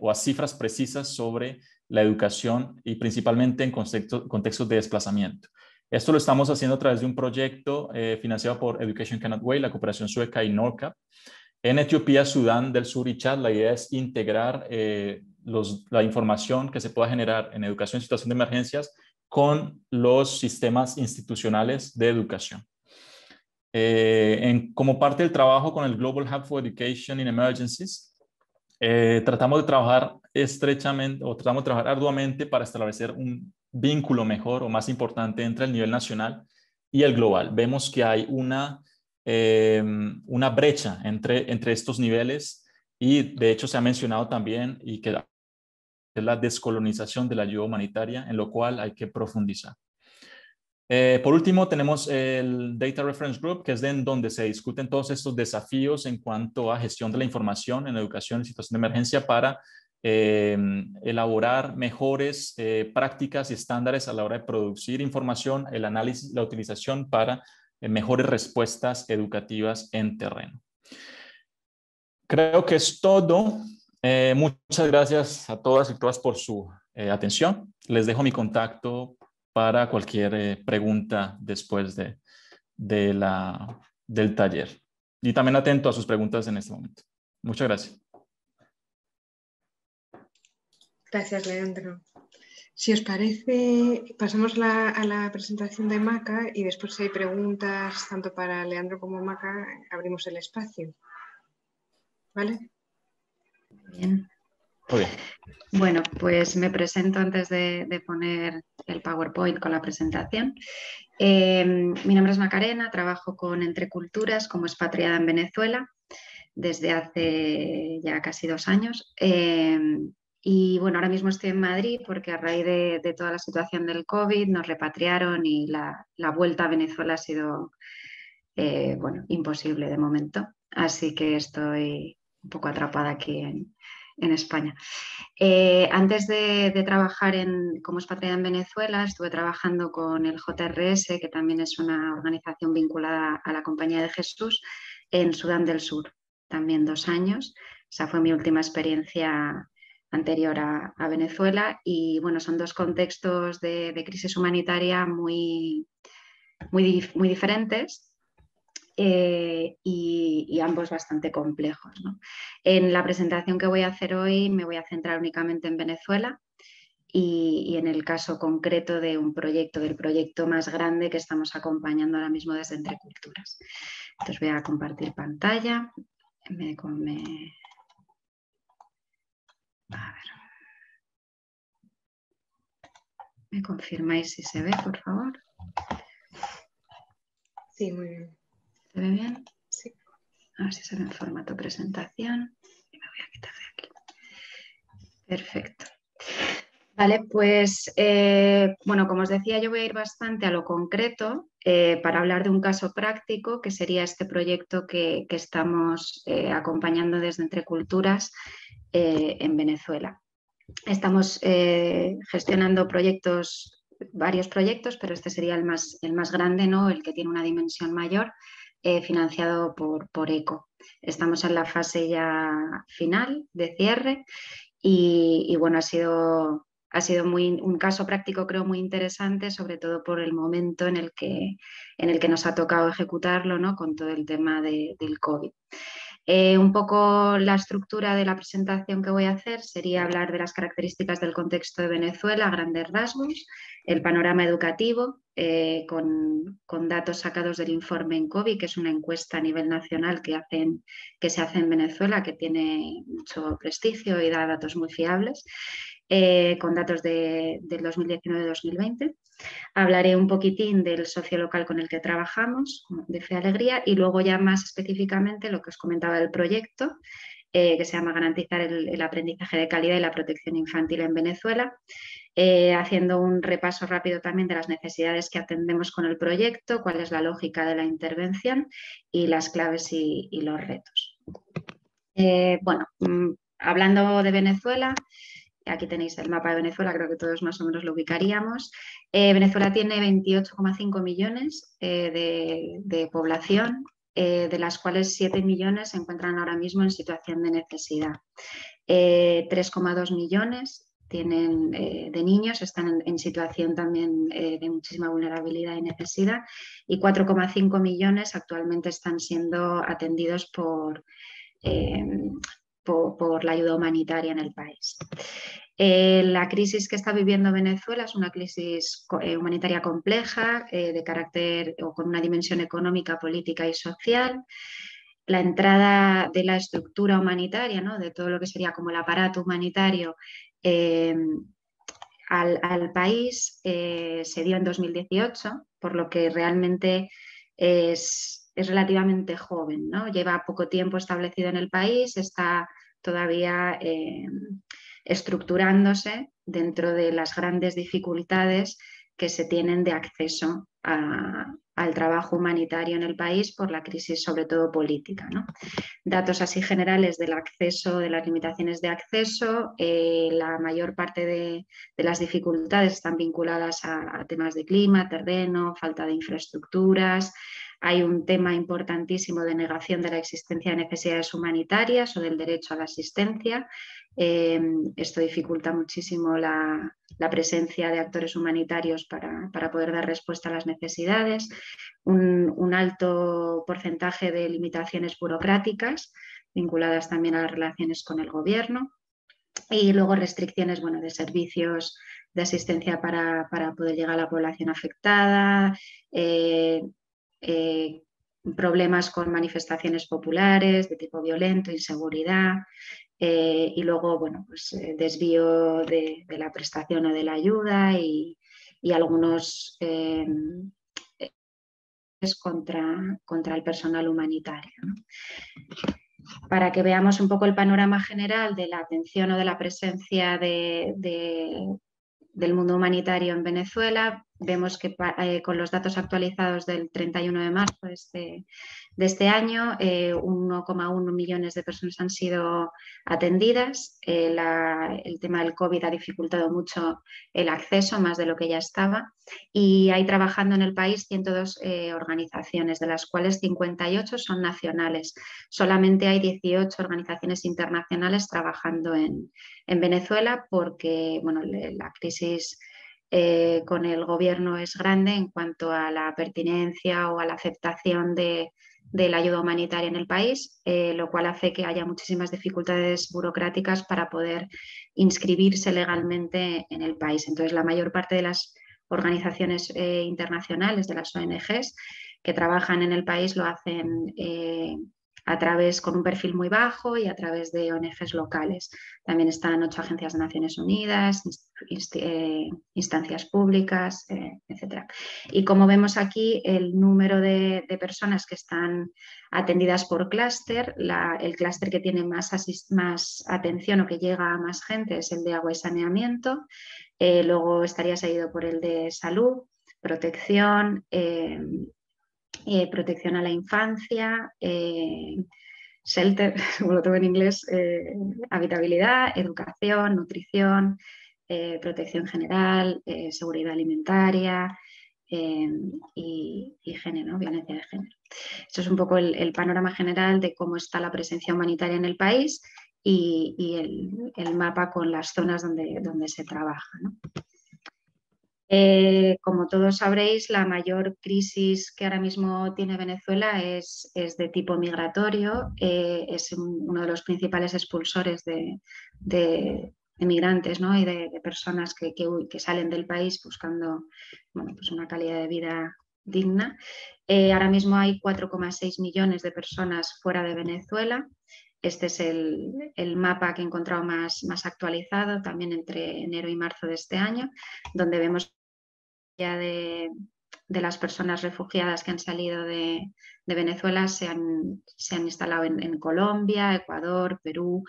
o a cifras precisas sobre la educación y principalmente en contextos de desplazamiento. Esto lo estamos haciendo a través de un proyecto financiado por Education Cannot Wait, la cooperación sueca y NORCAP. En Etiopía, Sudán del Sur y Chad, la idea es integrar la información que se pueda generar en educación en situación de emergencias con los sistemas institucionales de educación. Como parte del trabajo con el Global Hub for Education in Emergencies, tratamos de trabajar estrechamente o tratamos de trabajar arduamente para establecer un vínculo mejor o más importante entre el nivel nacional y el global. Vemos que hay una brecha entre estos niveles y de hecho se ha mencionado también y que es la descolonización de la ayuda humanitaria, en lo cual hay que profundizar. Por último, tenemos el Data Reference Group, que es en donde se discuten todos estos desafíos en cuanto a gestión de la información en educación en situación de emergencia para elaborar mejores prácticas y estándares a la hora de producir información, el análisis, la utilización para mejores respuestas educativas en terreno. Creo que es todo. Muchas gracias a todas y todas por su atención. Les dejo mi contacto para cualquier pregunta después del taller. Y también atento a sus preguntas en este momento. Muchas gracias. Gracias, Leandro. Si os parece, pasamos a la presentación de Maca y después si hay preguntas tanto para Leandro como Maca, abrimos el espacio. ¿Vale? Bien. Muy bien. Bueno, pues me presento antes de poner el PowerPoint con la presentación. Mi nombre es Macarena, trabajo con Entre Culturas como expatriada en Venezuela desde hace ya casi 2 años. Y bueno, ahora mismo estoy en Madrid porque a raíz de toda la situación del COVID nos repatriaron y la vuelta a Venezuela ha sido bueno, imposible de momento. Así que estoy un poco atrapada aquí en España. Antes de trabajar como expatriada en Venezuela, estuve trabajando con el JRS, que también es una organización vinculada a la Compañía de Jesús, en Sudán del Sur, también 2 años. Esa fue mi última experiencia anterior a Venezuela y bueno, son 2 contextos de crisis humanitaria muy diferentes. Y ambos bastante complejos, ¿no? En la presentación que voy a hacer hoy me voy a centrar únicamente en Venezuela y en el caso concreto de del proyecto más grande que estamos acompañando ahora mismo desde Entre Culturas. Entonces voy a compartir pantalla. A ver. ¿Me confirmáis si se ve, por favor? Sí, muy bien. ¿Se ve bien? Sí. A ver si se ve en formato presentación. Y me voy a quitar de aquí. Perfecto. Vale, pues bueno, como os decía, yo voy a ir bastante a lo concreto para hablar de un caso práctico que sería este proyecto que estamos acompañando desde Entre Culturas en Venezuela. Estamos gestionando varios proyectos, pero este sería el más grande, ¿no? El que tiene una dimensión mayor, financiado por ECO. Estamos en la fase ya final de cierre y bueno, ha sido un caso práctico, creo, muy interesante, sobre todo por el momento en el que nos ha tocado ejecutarlo, ¿no? Con todo el tema del COVID. Un poco la estructura de la presentación que voy a hacer sería hablar de las características del contexto de Venezuela a grandes rasgos, el panorama educativo con datos sacados del informe ENCOVI, que es una encuesta a nivel nacional que se hace en Venezuela, que tiene mucho prestigio y da datos muy fiables, con datos del 2019-2020. Hablaré un poquitín del socio local con el que trabajamos, de Fe Alegría, y luego ya más específicamente lo que os comentaba del proyecto, que se llama Garantizar el aprendizaje de calidad y la protección infantil en Venezuela, haciendo un repaso rápido también de las necesidades que atendemos con el proyecto, cuál es la lógica de la intervención y las claves y los retos. Bueno, hablando de Venezuela, aquí tenéis el mapa de Venezuela, creo que todos más o menos lo ubicaríamos. Venezuela tiene 28,5 millones de población, de las cuales 7 millones se encuentran ahora mismo en situación de necesidad. 3,2 millones de niños están en situación también de muchísima vulnerabilidad y necesidad y 4,5 millones actualmente están siendo atendidos por la ayuda humanitaria en el país. La crisis que está viviendo Venezuela es una crisis humanitaria compleja, de carácter o con una dimensión económica, política y social. La entrada de la estructura humanitaria, ¿no? De todo lo que sería como el aparato humanitario al país se dio en 2018, por lo que realmente es relativamente joven, ¿no? Lleva poco tiempo establecido en el país, está todavía estructurándose dentro de las grandes dificultades que se tienen de acceso al trabajo humanitario en el país por la crisis, sobre todo política, ¿no? Datos así generales del acceso, de las limitaciones de acceso. La mayor parte de las dificultades están vinculadas a temas de clima, terreno, falta de infraestructuras. Hay un tema importantísimo de negación de la existencia de necesidades humanitarias o del derecho a la asistencia. Esto dificulta muchísimo la presencia de actores humanitarios para poder dar respuesta a las necesidades. Un alto porcentaje de limitaciones burocráticas vinculadas también a las relaciones con el gobierno y luego restricciones, bueno, de servicios de asistencia para poder llegar a la población afectada, problemas con manifestaciones populares de tipo violento, inseguridad. Y luego, bueno, pues desvío de la prestación o de la ayuda y algunos contra el personal humanitario, ¿no? Para que veamos un poco el panorama general de la atención o de la presencia del mundo humanitario en Venezuela, vemos que con los datos actualizados del 31 de marzo de este año, 1,1 millones de personas han sido atendidas. El tema del COVID ha dificultado mucho el acceso, más de lo que ya estaba. Y hay trabajando en el país 102 organizaciones, de las cuales 58 son nacionales. Solamente hay 18 organizaciones internacionales trabajando en Venezuela porque, bueno, la crisis con el gobierno es grande en cuanto a la pertinencia o a la aceptación de la ayuda humanitaria en el país, lo cual hace que haya muchísimas dificultades burocráticas para poder inscribirse legalmente en el país. Entonces, la mayor parte de las organizaciones internacionales, de las ONGs que trabajan en el país, lo hacen a través con un perfil muy bajo y a través de ONGs locales. También están 8 agencias de Naciones Unidas, instancias públicas, etc. Y como vemos aquí, el número de personas que están atendidas por clúster, el clúster que tiene más atención o que llega a más gente es el de agua y saneamiento, luego estaría seguido por el de salud, protección, protección a la infancia, shelter, como lo tengo en inglés, habitabilidad, educación, nutrición, protección general, seguridad alimentaria y género, violencia de género. Esto es un poco el panorama general de cómo está la presencia humanitaria en el país y el mapa con las zonas donde se trabaja, ¿no? Como todos sabréis, la mayor crisis que ahora mismo tiene Venezuela es de tipo migratorio, es uno de los principales expulsores de migrantes, ¿no? Y de personas que salen del país buscando, bueno, pues una calidad de vida digna. Ahora mismo hay 4,6 millones de personas fuera de Venezuela. Este es el mapa que he encontrado más actualizado, también entre enero y marzo de este año, donde vemos de las personas refugiadas que han salido de Venezuela se han instalado en Colombia, Ecuador, Perú,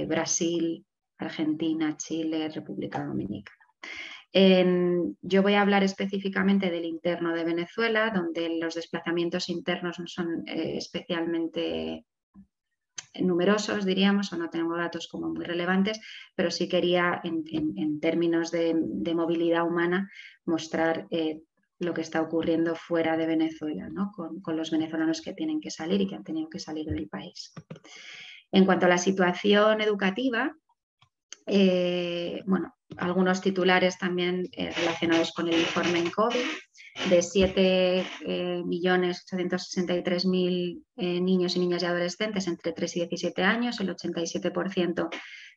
Brasil, Argentina, Chile, República Dominicana. Yo voy a hablar específicamente del interno de Venezuela, donde los desplazamientos internos no son especialmente numerosos, diríamos, o no tengo datos como muy relevantes, pero sí quería, en términos de movilidad humana, mostrar lo que está ocurriendo fuera de Venezuela, ¿no? con los venezolanos que tienen que salir y que han tenido que salir del país. En cuanto a la situación educativa, bueno, algunos titulares también relacionados con el informe en COVID. De 7.863.000 niños y niñas y adolescentes entre 3 y 17 años, el 87%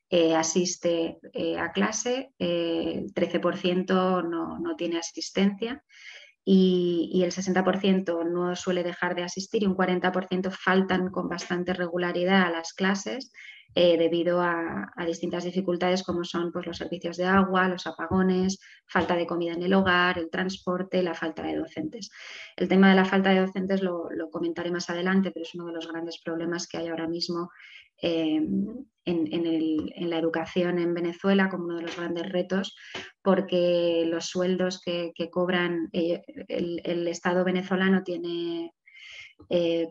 asiste a clase, el 13% no tiene asistencia y el 60% no suele dejar de asistir y un 40% faltan con bastante regularidad a las clases debido a distintas dificultades como son pues, los servicios de agua, los apagones, falta de comida en el hogar, el transporte, la falta de docentes. El tema de la falta de docentes lo comentaré más adelante, pero es uno de los grandes problemas que hay ahora mismo en la educación en Venezuela como uno de los grandes retos, porque los sueldos que cobran el Estado venezolano tiene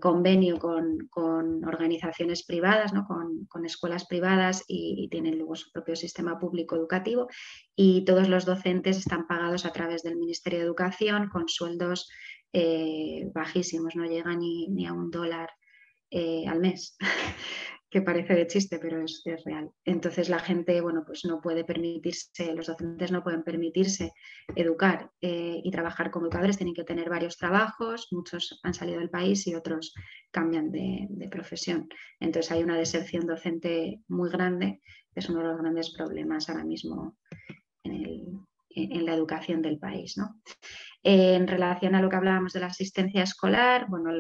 convenio con organizaciones privadas, ¿no? con escuelas privadas y tienen luego su propio sistema público educativo y todos los docentes están pagados a través del Ministerio de Educación con sueldos bajísimos, no llegan ni a $1 al mes. Que parece de chiste, pero es real. Entonces la gente, bueno, pues no puede permitirse, los docentes no pueden permitirse educar y trabajar como educadores, tienen que tener varios trabajos, muchos han salido del país y otros cambian de profesión. Entonces hay una deserción docente muy grande, es uno de los grandes problemas ahora mismo en la educación del país, ¿no? En relación a lo que hablábamos de la asistencia escolar, bueno,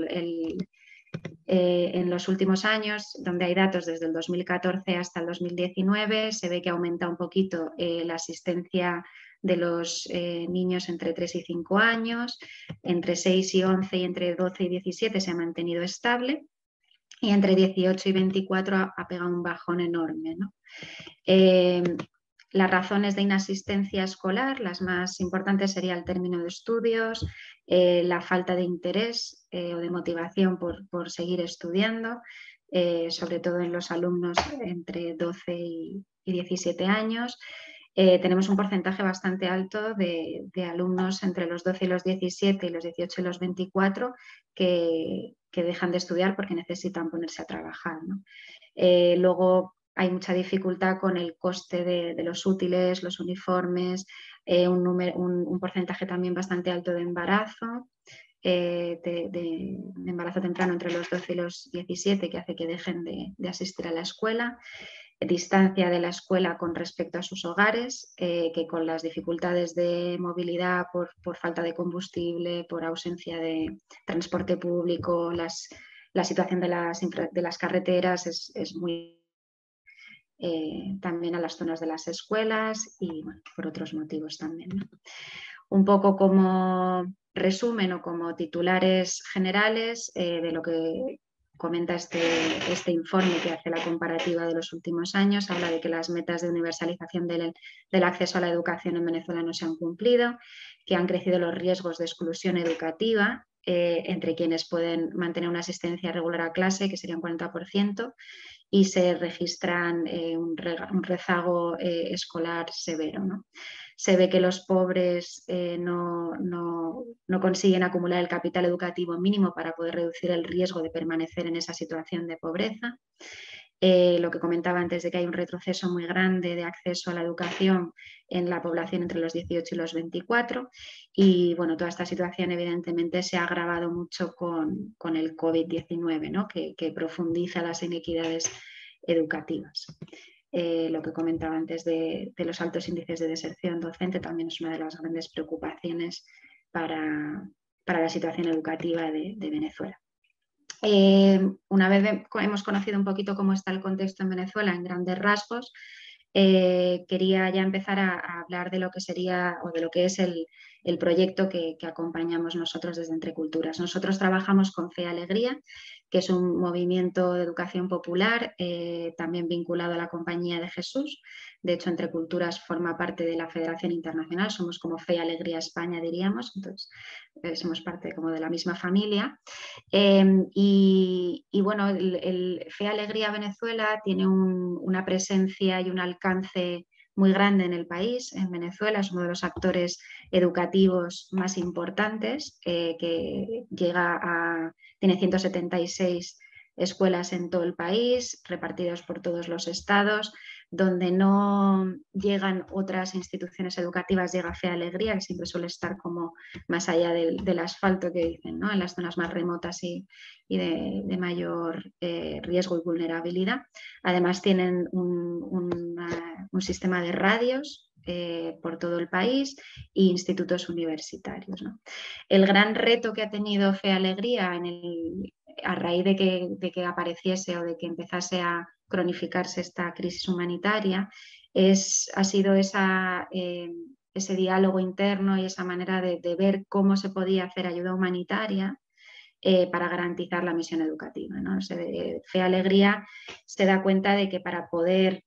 en los últimos años, donde hay datos desde el 2014 hasta el 2019, se ve que aumenta un poquito la asistencia de los niños entre 3 y 5 años, entre 6 y 11 y entre 12 y 17 se ha mantenido estable y entre 18 y 24 ha pegado un bajón enorme, ¿no? Las razones de inasistencia escolar, las más importantes sería el término de estudios, la falta de interés o de motivación por seguir estudiando, sobre todo en los alumnos entre 12 y 17 años. Tenemos un porcentaje bastante alto de alumnos entre los 12 y los 17 y los 18 y los 24 que dejan de estudiar porque necesitan ponerse a trabajar, ¿no? Luego hay mucha dificultad con el coste de los útiles, los uniformes, un porcentaje también bastante alto de embarazo, de embarazo temprano entre los 12 y los 17 que hace que dejen de asistir a la escuela, distancia de la escuela con respecto a sus hogares, que con las dificultades de movilidad por falta de combustible, por ausencia de transporte público, la situación de las carreteras es muy... también a las zonas de las escuelas y bueno, por otros motivos también, ¿no? Un poco como resumen o como titulares generales de lo que comenta este informe que hace la comparativa de los últimos años, habla de que las metas de universalización del acceso a la educación en Venezuela no se han cumplido, que han crecido los riesgos de exclusión educativa entre quienes pueden mantener una asistencia regular a clase, que sería un 40%, y se registran un rezago escolar severo, ¿no? Se ve que los pobres no consiguen acumular el capital educativo mínimo para poder reducir el riesgo de permanecer en esa situación de pobreza. Lo que comentaba antes de que hay un retroceso muy grande de acceso a la educación en la población entre los 18 y los 24 y bueno, toda esta situación evidentemente se ha agravado mucho con el COVID-19, ¿no? que profundiza las inequidades educativas. Lo que comentaba antes de los altos índices de deserción docente también es una de las grandes preocupaciones para la situación educativa de Venezuela. Una vez hemos conocido un poquito cómo está el contexto en Venezuela en grandes rasgos, quería ya empezar a hablar de lo que sería o de lo que es el proyecto que acompañamos nosotros desde Entre Culturas. Nosotros trabajamos con Fe y Alegría, que es un movimiento de educación popular también vinculado a la Compañía de Jesús. De hecho, Entre Culturas forma parte de la Federación Internacional, somos como Fe y Alegría España, diríamos, entonces somos parte como de la misma familia. Y bueno, el Fe y Alegría Venezuela tiene una presencia y un alcance muy grande en el país. En Venezuela es uno de los actores educativos más importantes, que tiene 176 escuelas en todo el país, repartidos por todos los estados, donde no llegan otras instituciones educativas, llega Fe Alegría, que siempre suele estar como más allá del asfalto que dicen, ¿no? En las zonas más remotas y de mayor riesgo y vulnerabilidad. Además tienen un sistema de radios por todo el país e institutos universitarios, ¿no? El gran reto que ha tenido Fe Alegría a raíz de que apareciese o de que empezase a cronificarse esta crisis humanitaria ha sido ese diálogo interno y esa manera de ver cómo se podía hacer ayuda humanitaria para garantizar la misión educativa, ¿no? Fe Alegría se da cuenta de que para poder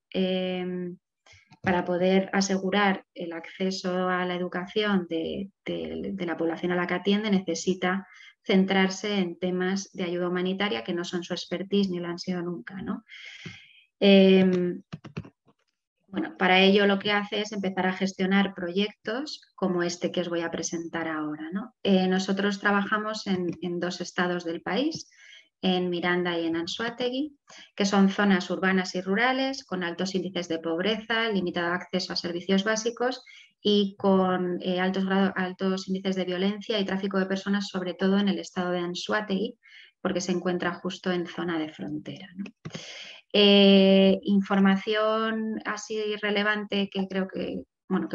asegurar el acceso a la educación de la población a la que atiende, necesita centrarse en temas de ayuda humanitaria que no son su expertise ni lo han sido nunca, ¿no? Bueno, para ello lo que hace es empezar a gestionar proyectos como este que os voy a presentar ahora, ¿no? Nosotros trabajamos en 2 estados del país, en Miranda y en Anzoátegui, que son zonas urbanas y rurales con altos índices de pobreza, limitado acceso a servicios básicos y con altos índices de violencia y tráfico de personas, sobre todo en el estado de Anzoátegui, porque se encuentra justo en zona de frontera, ¿no? Información así relevante que creo que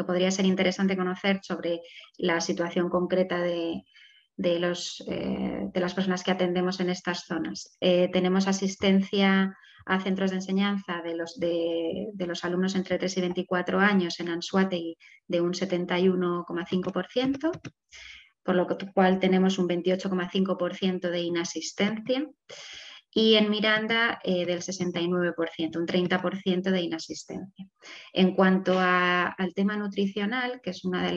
podría ser interesante conocer sobre la situación concreta de las personas que atendemos en estas zonas. Tenemos asistencia a centros de enseñanza de los alumnos entre 3 y 24 años en Anzoátegui de un 71,5%, por lo cual tenemos un 28,5% de inasistencia. Y en Miranda del 69%, un 30% de inasistencia. En cuanto al tema nutricional, que es uno de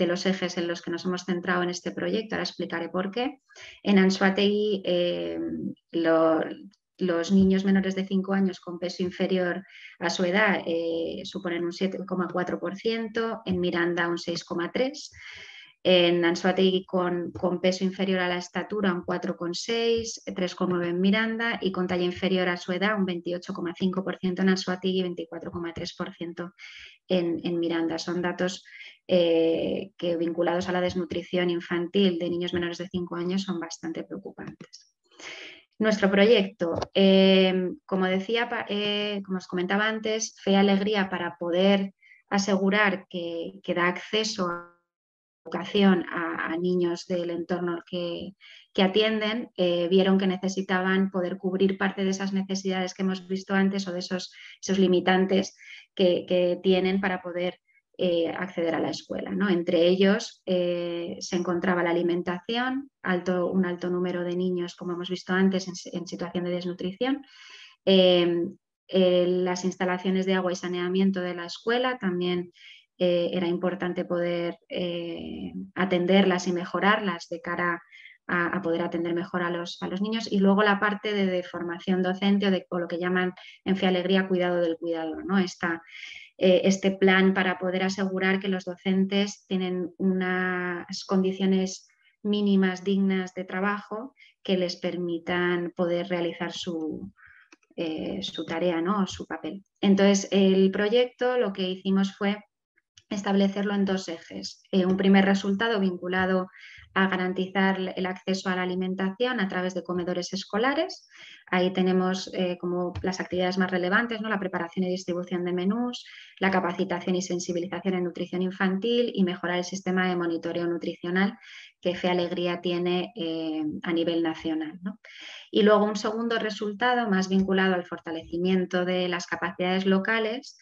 los ejes en los que nos hemos centrado en este proyecto, ahora explicaré por qué, en Anzoátegui los niños menores de 5 años con peso inferior a su edad suponen un 7,4%, en Miranda un 6,3%. En Anzoátegui con peso inferior a la estatura un 4,6, 3,9 en Miranda y con talla inferior a su edad un 28,5% en Anzoátegui y 24,3% en Miranda. Son datos que vinculados a la desnutrición infantil de niños menores de 5 años son bastante preocupantes. Nuestro proyecto, como os comentaba antes, Fe Alegría, para poder asegurar que da acceso a educación a niños del entorno que atienden, vieron que necesitaban poder cubrir parte de esas necesidades que hemos visto antes o de esos limitantes que tienen para poder acceder a la escuela, ¿no? Entre ellos se encontraba la alimentación, un alto número de niños, como hemos visto antes, en situación de desnutrición, las instalaciones de agua y saneamiento de la escuela también. Era importante poder atenderlas y mejorarlas de cara a poder atender mejor a los niños, y luego la parte de formación docente o lo que llaman en Fe Alegría cuidado del cuidador, ¿no? Este plan para poder asegurar que los docentes tienen unas condiciones mínimas dignas de trabajo que les permitan poder realizar su tarea, ¿no? O su papel. Entonces, el proyecto lo que hicimos fue establecerlo en 2 ejes. Un primer resultado vinculado a garantizar el acceso a la alimentación a través de comedores escolares. Ahí tenemos como las actividades más relevantes, ¿no? La preparación y distribución de menús, la capacitación y sensibilización en nutrición infantil y mejorar el sistema de monitoreo nutricional que Fe Alegría tiene a nivel nacional, ¿no? Y luego un segundo resultado más vinculado al fortalecimiento de las capacidades locales,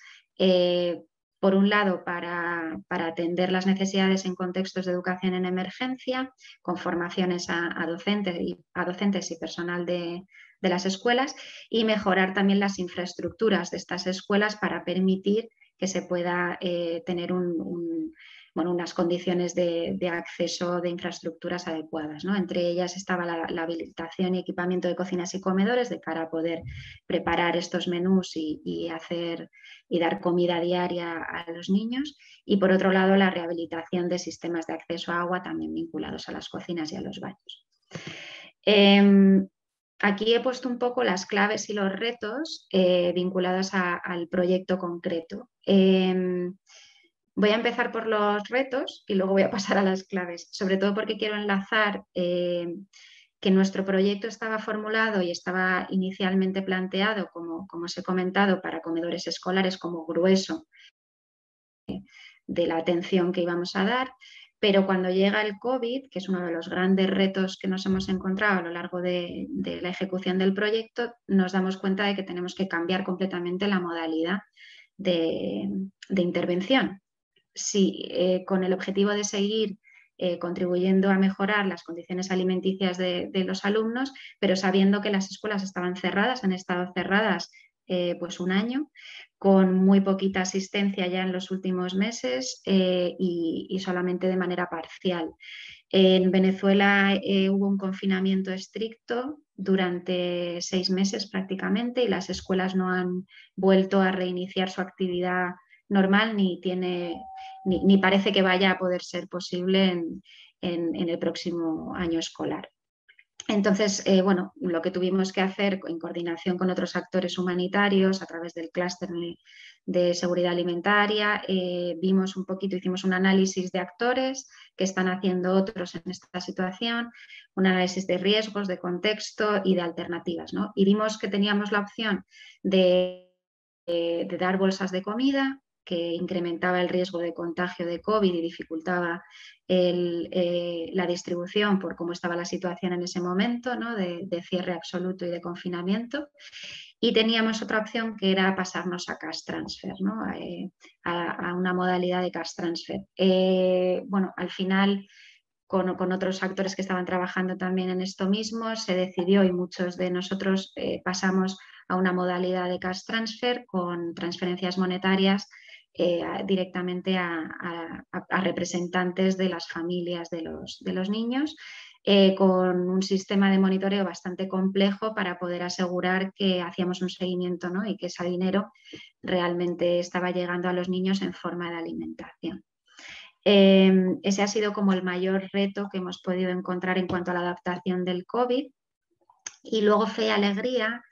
por un lado, para atender las necesidades en contextos de educación en emergencia, con formaciones a docentes y personal de las escuelas, y mejorar también las infraestructuras de estas escuelas para permitir que se pueda tener unas condiciones de acceso de infraestructuras adecuadas, ¿no? Entre ellas estaba la habilitación y equipamiento de cocinas y comedores de cara a poder preparar estos menús y dar comida diaria a los niños, y por otro lado la rehabilitación de sistemas de acceso a agua también vinculados a las cocinas y a los baños. aquí he puesto un poco las claves y los retos vinculados al proyecto concreto. Voy a empezar por los retos y luego voy a pasar a las claves, sobre todo porque quiero enlazar que nuestro proyecto estaba formulado y estaba inicialmente planteado, como os he comentado, para comedores escolares como grueso de la atención que íbamos a dar, pero cuando llega el COVID, que es uno de los grandes retos que nos hemos encontrado a lo largo de la ejecución del proyecto, nos damos cuenta de que tenemos que cambiar completamente la modalidad de intervención. Sí, con el objetivo de seguir contribuyendo a mejorar las condiciones alimenticias de los alumnos, pero sabiendo que las escuelas estaban cerradas, han estado cerradas pues un año, con muy poquita asistencia ya en los últimos meses y solamente de manera parcial. En Venezuela hubo un confinamiento estricto durante 6 meses prácticamente y las escuelas no han vuelto a reiniciar su actividad normal ni parece que vaya a poder ser posible en el próximo año escolar. Entonces, bueno, lo que tuvimos que hacer en coordinación con otros actores humanitarios a través del clúster de seguridad alimentaria, vimos un poquito, hicimos un análisis de actores que están haciendo otros en esta situación, un análisis de riesgos, de contexto y de alternativas, ¿no? Y vimos que teníamos la opción de dar bolsas de comida, que incrementaba el riesgo de contagio de COVID y dificultaba la distribución por cómo estaba la situación en ese momento, ¿no? de cierre absoluto y de confinamiento. Y teníamos otra opción que era pasarnos a cash transfer, ¿no? a una modalidad de cash transfer. Bueno, al final, con otros actores que estaban trabajando también en esto mismo, se decidió y muchos de nosotros pasamos a una modalidad de cash transfer con transferencias monetarias directamente a representantes de las familias de los niños, con un sistema de monitoreo bastante complejo para poder asegurar que hacíamos un seguimiento, ¿no? Y que ese dinero realmente estaba llegando a los niños en forma de alimentación. Ese ha sido como el mayor reto que hemos podido encontrar en cuanto a la adaptación del COVID. Y luego Fe y Alegría,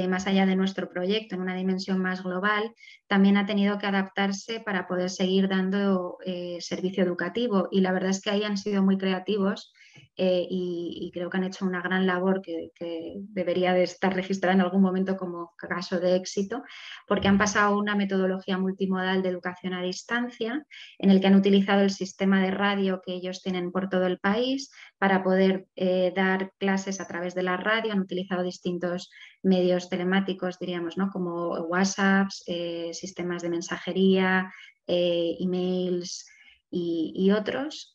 más allá de nuestro proyecto, en una dimensión más global, también ha tenido que adaptarse para poder seguir dando servicio educativo. Y la verdad es que ahí han sido muy creativos y creo que han hecho una gran labor que debería de estar registrada en algún momento como caso de éxito, porque han pasado una metodología multimodal de educación a distancia, en el que han utilizado el sistema de radio que ellos tienen por todo el país para poder dar clases a través de la radio. Han utilizado distintos medios telemáticos, diríamos, ¿no? Como WhatsApps, sistemas de mensajería, emails y otros,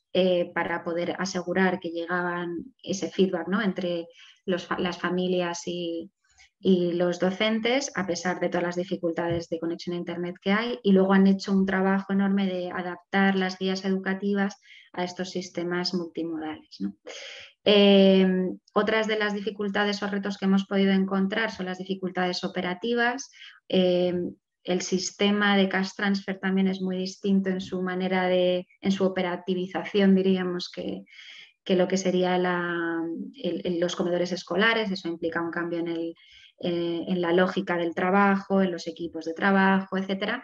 para poder asegurar que llegaban ese feedback, ¿no? Entre las familias y los docentes, a pesar de todas las dificultades de conexión a Internet que hay, y luego han hecho un trabajo enorme de adaptar las guías educativas a estos sistemas multimodales, ¿no? Otras de las dificultades o retos que hemos podido encontrar son las dificultades operativas. El sistema de cash transfer también es muy distinto en su manera en su operativización, diríamos, que lo que sería los comedores escolares. Eso implica un cambio en la lógica del trabajo, en los equipos de trabajo, etc.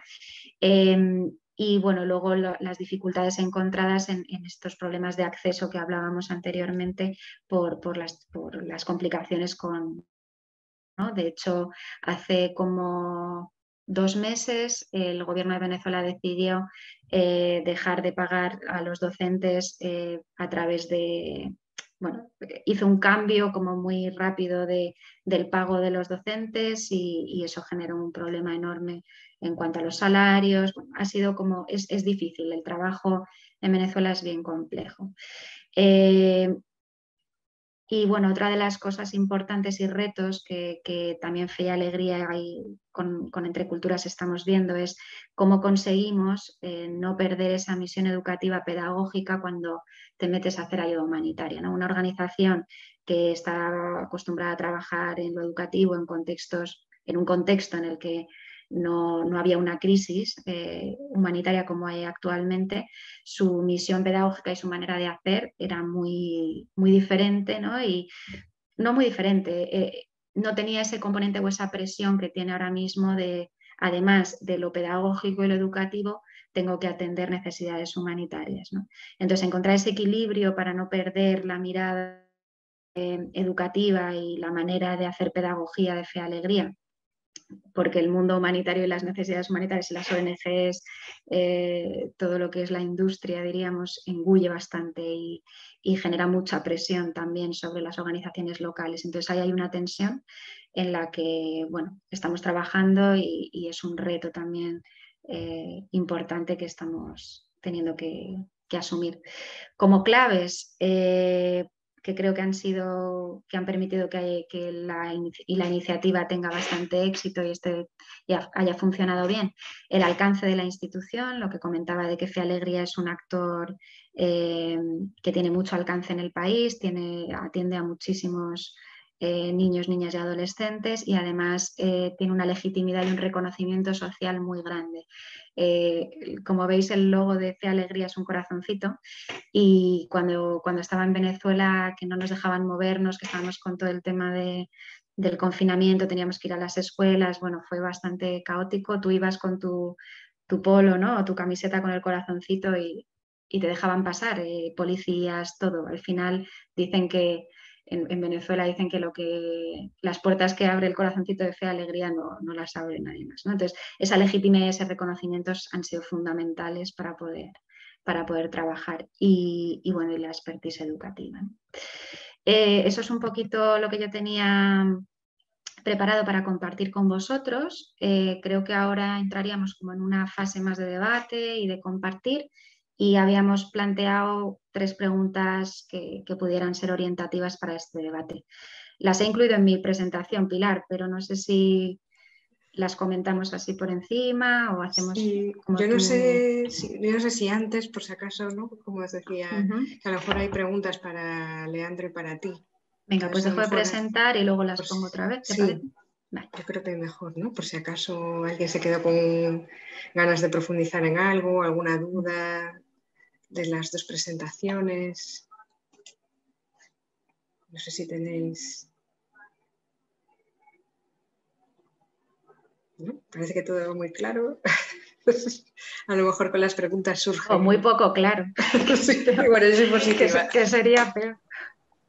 Y bueno, luego las dificultades encontradas en estos problemas de acceso que hablábamos anteriormente por las complicaciones ¿no? De hecho, hace como 2 meses el gobierno de Venezuela decidió dejar de pagar a los docentes a través bueno, hizo un cambio como muy rápido del pago de los docentes y eso generó un problema enorme en cuanto a los salarios. Bueno, ha sido como, es difícil, el trabajo en Venezuela es bien complejo. Y bueno, otra de las cosas importantes y retos que también Fe y Alegría con Entre Culturas estamos viendo es cómo conseguimos no perder esa misión educativa pedagógica cuando te metes a hacer ayuda humanitaria, ¿no? Una organización que está acostumbrada a trabajar en lo educativo en un contexto en el que no había una crisis humanitaria como hay actualmente, su misión pedagógica y su manera de hacer era muy, muy diferente, ¿no? Y no muy diferente. No tenía ese componente o esa presión que tiene ahora mismo de, además de lo pedagógico y lo educativo, tengo que atender necesidades humanitarias, ¿no? Entonces, encontrar ese equilibrio para no perder la mirada educativa y la manera de hacer pedagogía de fe y alegría, porque el mundo humanitario y las necesidades humanitarias y las ONGs, todo lo que es la industria, diríamos, engulle bastante y genera mucha presión también sobre las organizaciones locales. Entonces ahí hay una tensión en la que, bueno, estamos trabajando y es un reto también importante que estamos teniendo que asumir. Como claves, que creo que han sido, que han permitido que la iniciativa tenga bastante éxito y haya funcionado bien. El alcance de la institución, lo que comentaba de que Fe Alegría es un actor que tiene mucho alcance en el país, atiende a muchísimos niños, niñas y adolescentes y además tiene una legitimidad y un reconocimiento social muy grande. Como veis, el logo de Fe Alegría es un corazoncito y cuando estaba en Venezuela, que no nos dejaban movernos, que estábamos con todo el tema del confinamiento, teníamos que ir a las escuelas, bueno, fue bastante caótico. Tú ibas con tu polo, ¿no? O tu camiseta con el corazoncito y te dejaban pasar, policías, todo. Al final dicen que en Venezuela dicen que las puertas que abre el corazoncito de Fe Alegría no las abre nadie más, ¿no? Entonces, esa legitimidad y ese reconocimientos han sido fundamentales para poder trabajar y bueno, y la expertise educativa, ¿no? Eso es un poquito lo que yo tenía preparado para compartir con vosotros. Creo que ahora entraríamos como en una fase más de debate y de compartir y habíamos planteado 3 preguntas que pudieran ser orientativas para este debate. Las he incluido en mi presentación, Pilar, pero no sé si las comentamos así por encima o hacemos Sí, como yo no tú. sé si antes, por si acaso, ¿no? Como os decía, que a lo mejor hay preguntas para Leandro y para ti. Venga, pues Entonces, a lo dejo de mejor, presentar y luego las pongo pues, otra vez, ¿te parece? sí, Vale. yo creo que mejor, ¿no? Por si acaso alguien se quedó con ganas de profundizar en algo, alguna duda de las 2 presentaciones. No sé si tenéis... ¿No? Parece que todo muy claro. A lo mejor con las preguntas surge. O muy poco claro. Sí, bueno, yo soy positiva. Que sería peor.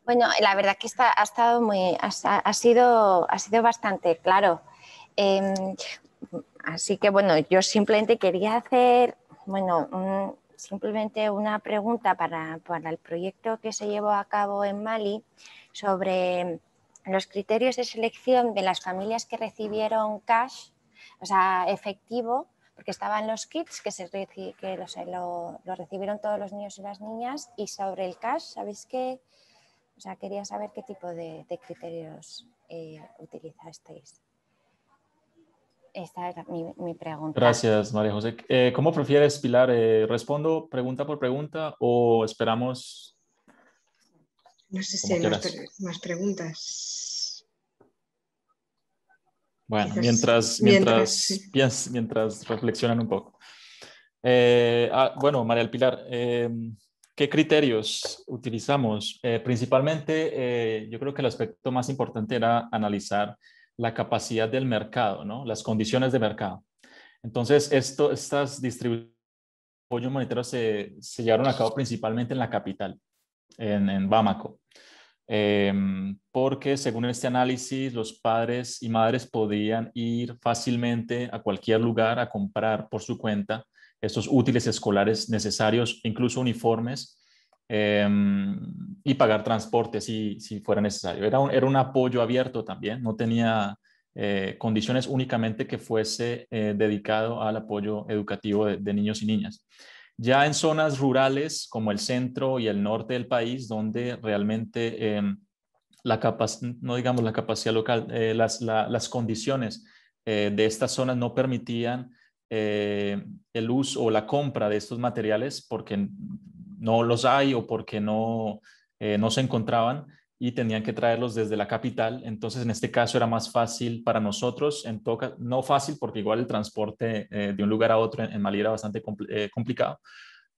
Bueno, la verdad que ha sido bastante claro. Así que bueno, yo simplemente quería hacer, simplemente una pregunta para el proyecto que se llevó a cabo en Mali sobre los criterios de selección de las familias que recibieron cash, o sea, efectivo, porque estaban los kits que lo recibieron todos los niños y las niñas, y sobre el cash, ¿sabéis qué? O sea, quería saber qué tipo de criterios utilizasteis. Esta era mi pregunta. Gracias, María José. ¿Cómo prefieres, Pilar? ¿Respondo pregunta por pregunta o esperamos? No sé si Como hay quieras. más preguntas. Bueno, Quizás sí. mientras reflexionan un poco. Bueno, María del Pilar, ¿qué criterios utilizamos? Principalmente, yo creo que el aspecto más importante era analizar la capacidad del mercado, ¿no? Las condiciones de mercado. Entonces, estas distribuciones de apoyo humanitario se llevaron a cabo principalmente en la capital, en Bamako. Porque según este análisis, los padres y madres podían ir fácilmente a cualquier lugar a comprar por su cuenta estos útiles escolares necesarios, incluso uniformes, y pagar transporte si fuera necesario. Era un apoyo abierto también, no tenía condiciones únicamente que fuese dedicado al apoyo educativo de niños y niñas. Ya en zonas rurales como el centro y el norte del país, donde realmente no digamos la capacidad local, las condiciones de estas zonas no permitían el uso o la compra de estos materiales porque no los hay o porque no se encontraban y tenían que traerlos desde la capital. Entonces, en este caso era más fácil para nosotros, no fácil porque igual el transporte de un lugar a otro en Mali era bastante complicado,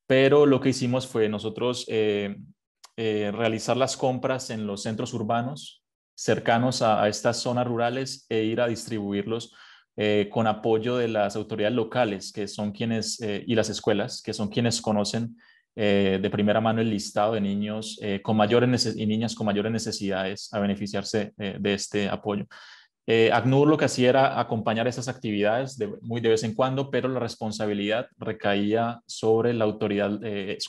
pero lo que hicimos fue nosotros realizar las compras en los centros urbanos cercanos a estas zonas rurales e ir a distribuirlos con apoyo de las autoridades locales, que son quienes, y las escuelas, que son quienes conocen de primera mano el listado de niños y niñas con mayores necesidades a beneficiarse de este apoyo. ACNUR lo que hacía era acompañar esas actividades muy de vez en cuando, pero la responsabilidad recaía sobre la autoridad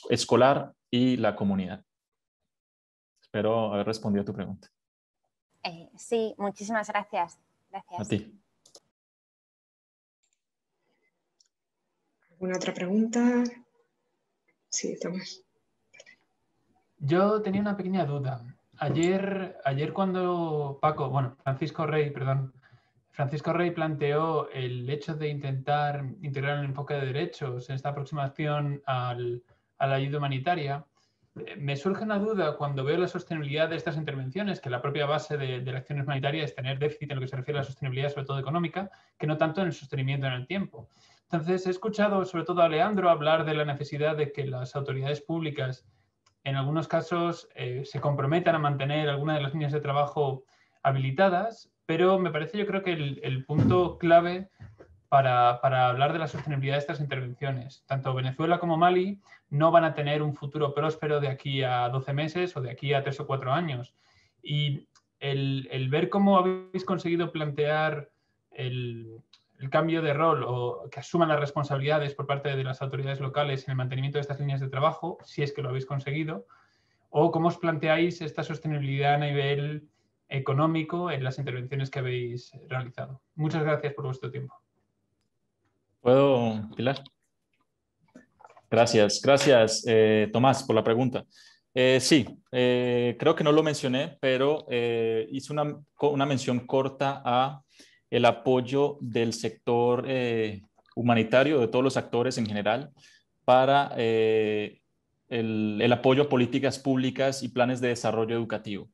escolar y la comunidad. Espero haber respondido a tu pregunta. Sí, muchísimas gracias. A ti. ¿Alguna otra pregunta? Sí, Tomás. Yo tenía una pequeña duda. Ayer cuando Francisco Rey planteó el hecho de intentar integrar un enfoque de derechos en esta aproximación a la ayuda humanitaria, me surge una duda cuando veo la sostenibilidad de estas intervenciones, que la propia base de la acción humanitaria es tener déficit en lo que se refiere a la sostenibilidad, sobre todo económica, que no tanto en el sostenimiento en el tiempo. Entonces, he escuchado sobre todo a Leandro hablar de la necesidad de que las autoridades públicas en algunos casos se comprometan a mantener algunas de las líneas de trabajo habilitadas, pero me parece, yo creo que el punto clave para hablar de la sostenibilidad de estas intervenciones. Tanto Venezuela como Mali no van a tener un futuro próspero de aquí a 12 meses o de aquí a 3 o 4 años. Y el ver cómo habéis conseguido plantear el cambio de rol o que asuman las responsabilidades por parte de las autoridades locales en el mantenimiento de estas líneas de trabajo, si es que lo habéis conseguido, o cómo os planteáis esta sostenibilidad a nivel económico en las intervenciones que habéis realizado. Muchas gracias por vuestro tiempo. ¿Puedo, Pilar? Gracias, Tomás, por la pregunta. Sí, creo que no lo mencioné, pero hice una mención corta a el apoyo del sector humanitario, de todos los actores en general, para el apoyo a políticas públicas y planes de desarrollo educativo.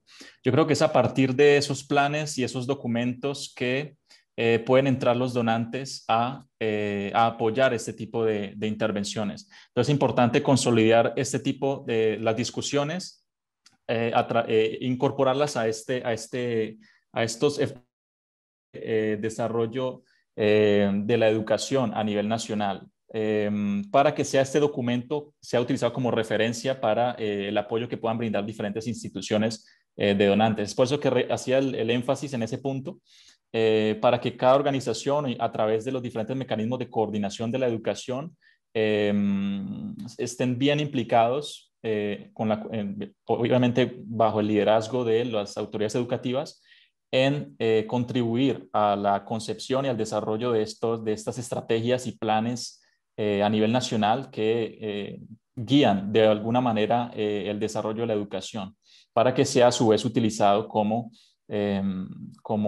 Yo creo que es a partir de esos planes y esos documentos que pueden entrar los donantes a apoyar este tipo de intervenciones. Entonces es importante consolidar este tipo de las discusiones, incorporarlas a estos desarrollo de la educación a nivel nacional, para que este documento sea utilizado como referencia para el apoyo que puedan brindar diferentes instituciones de donantes. Es por eso que hacía el énfasis en ese punto, para que cada organización, a través de los diferentes mecanismos de coordinación de la educación, estén bien implicados, obviamente bajo el liderazgo de las autoridades educativas, en contribuir a la concepción y al desarrollo de estas estrategias y planes a nivel nacional que guían de alguna manera el desarrollo de la educación, para que sea a su vez utilizado como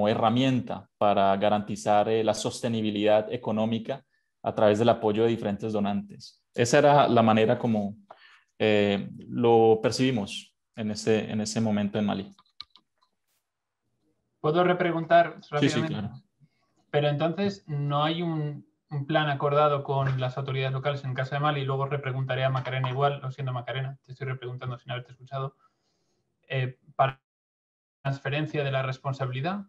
herramienta para garantizar la sostenibilidad económica a través del apoyo de diferentes donantes. Esa era la manera como lo percibimos en ese momento en Mali. ¿Puedo repreguntar rápidamente? Sí, claro. Pero entonces, ¿no hay un plan acordado con las autoridades locales en el caso de Mali? Y luego repreguntaré a Macarena igual, no siendo Macarena, te estoy repreguntando sin haberte escuchado, para transferencia de la responsabilidad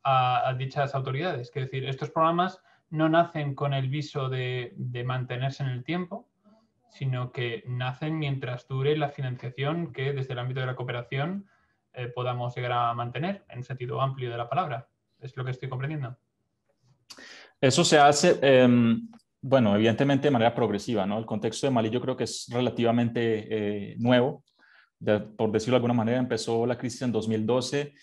a dichas autoridades. Es decir, estos programas no nacen con el viso de mantenerse en el tiempo, sino que nacen mientras dure la financiación que desde el ámbito de la cooperación podamos llegar a mantener en un sentido amplio de la palabra. ¿Es lo que estoy comprendiendo? Eso se hace, bueno, evidentemente de manera progresiva, ¿no? El contexto de Mali yo creo que es relativamente nuevo. Por decirlo de alguna manera, empezó la crisis en 2012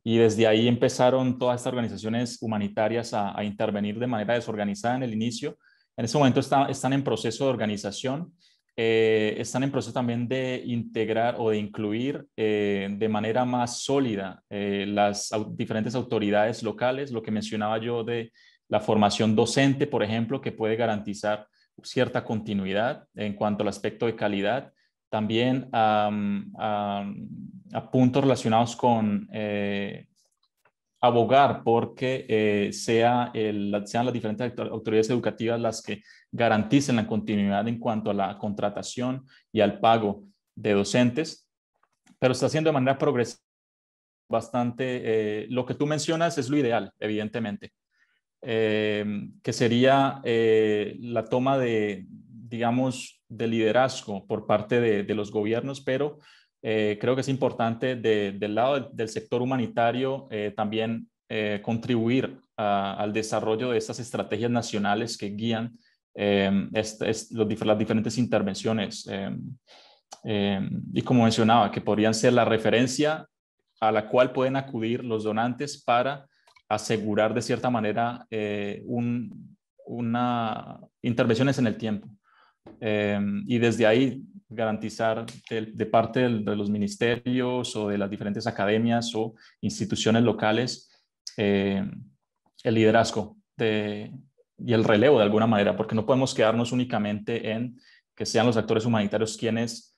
y desde ahí empezaron todas estas organizaciones humanitarias a intervenir de manera desorganizada en el inicio. En ese momento están en proceso de organización, están en proceso también de integrar o de incluir de manera más sólida las diferentes autoridades locales, lo que mencionaba yo de la formación docente, por ejemplo, que puede garantizar cierta continuidad en cuanto al aspecto de calidad. También a puntos relacionados con abogar porque sean las diferentes autoridades educativas las que garanticen la continuidad en cuanto a la contratación y al pago de docentes, pero está haciendo de manera progresiva bastante, lo que tú mencionas es lo ideal, evidentemente, que sería la toma de, digamos, de liderazgo por parte de los gobiernos, pero creo que es importante del lado del sector humanitario también contribuir al desarrollo de estas estrategias nacionales que guían las diferentes intervenciones. Y como mencionaba, que podrían ser la referencia a la cual pueden acudir los donantes para asegurar de cierta manera intervenciones en el tiempo. Y desde ahí garantizar de parte de los ministerios o de las diferentes academias o instituciones locales el liderazgo y el relevo de alguna manera, porque no podemos quedarnos únicamente en que sean los actores humanitarios quienes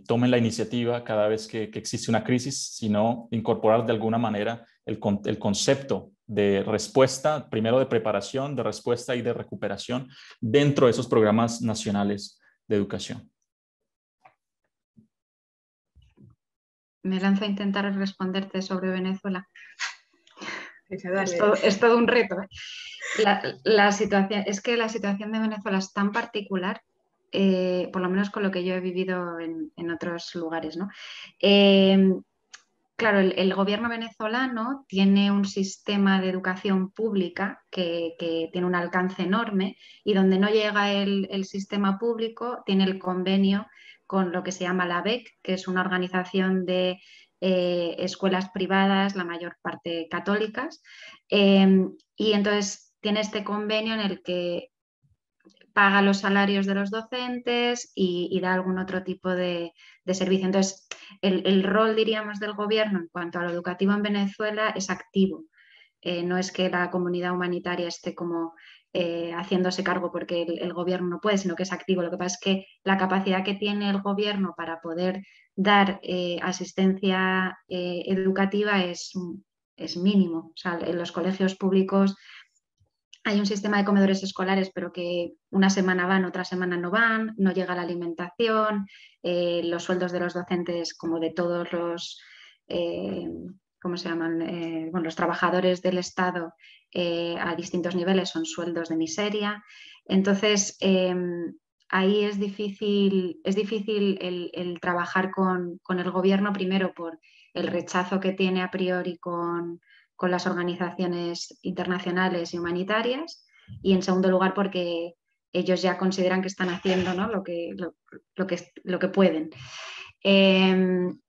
tomen la iniciativa cada vez que existe una crisis, sino incorporar de alguna manera el concepto de respuesta, primero de preparación, de respuesta y de recuperación dentro de esos programas nacionales de educación. Me lanzo a intentar responderte sobre Venezuela. Dale. Es todo un reto. La situación, es que la situación de Venezuela es tan particular, por lo menos con lo que yo he vivido en otros lugares, ¿no? Claro, el gobierno venezolano tiene un sistema de educación pública que tiene un alcance enorme, y donde no llega el sistema público tiene el convenio con lo que se llama la BEC, que es una organización de escuelas privadas, la mayor parte católicas, y entonces tiene este convenio en el que paga los salarios de los docentes y da algún otro tipo de servicio. Entonces, el rol, diríamos, del gobierno en cuanto a lo educativo en Venezuela es activo. No es que la comunidad humanitaria esté como haciéndose cargo porque el gobierno no puede, sino que es activo. Lo que pasa es que la capacidad que tiene el gobierno para poder dar asistencia educativa es mínimo. O sea, en los colegios públicos hay un sistema de comedores escolares, pero que una semana van, otra semana no van, no llega la alimentación, los sueldos de los docentes, como de todos los, ¿cómo se llaman? Bueno, los trabajadores del Estado a distintos niveles son sueldos de miseria. Entonces, ahí es difícil el trabajar con el gobierno, primero por el rechazo que tiene a priori con las organizaciones internacionales y humanitarias, y en segundo lugar porque ellos ya consideran que están haciendo, ¿no?, lo que pueden.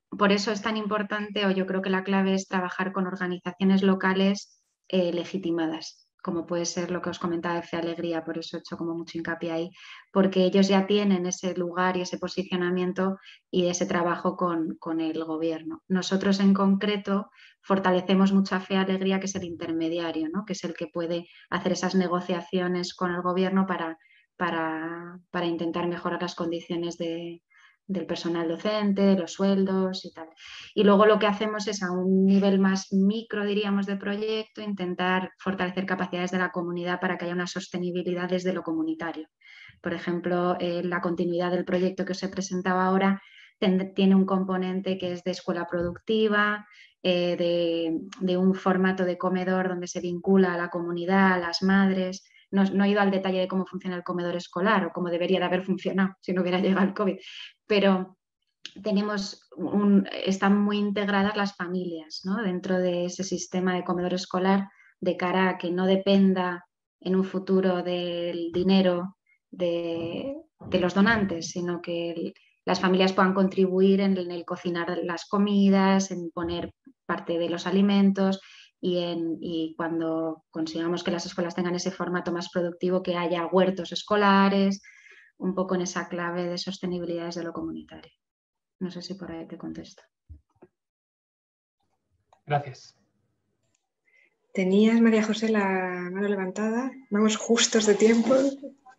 Por eso es tan importante, o yo creo que la clave es trabajar con organizaciones locales legitimadas, como puede ser lo que os comentaba de Fe Alegría. Por eso he hecho como mucho hincapié ahí, porque ellos ya tienen ese lugar y ese posicionamiento y ese trabajo con el gobierno. Nosotros en concreto fortalecemos mucho a Fe Alegría, que es el intermediario, ¿no?, que es el que puede hacer esas negociaciones con el gobierno para intentar mejorar las condiciones del personal docente, los sueldos y tal. Y luego lo que hacemos es, a un nivel más micro, diríamos, de proyecto, intentar fortalecer capacidades de la comunidad para que haya una sostenibilidad desde lo comunitario. Por ejemplo, la continuidad del proyecto que os he presentado ahora tiene un componente que es de escuela productiva, de un formato de comedor donde se vincula a la comunidad, a las madres. No he ido al detalle de cómo funciona el comedor escolar o cómo debería de haber funcionado si no hubiera llegado el COVID, pero están muy integradas las familias, ¿no?, dentro de ese sistema de comedor escolar, de cara a que no dependa en un futuro del dinero de los donantes, sino que las familias puedan contribuir en el cocinar las comidas, en poner parte de los alimentos, y cuando consigamos que las escuelas tengan ese formato más productivo, que haya huertos escolares, un poco en esa clave de sostenibilidad desde lo comunitario. No sé si por ahí te contesto. Gracias. Tenías, María José, la mano levantada. Vamos justos de tiempo.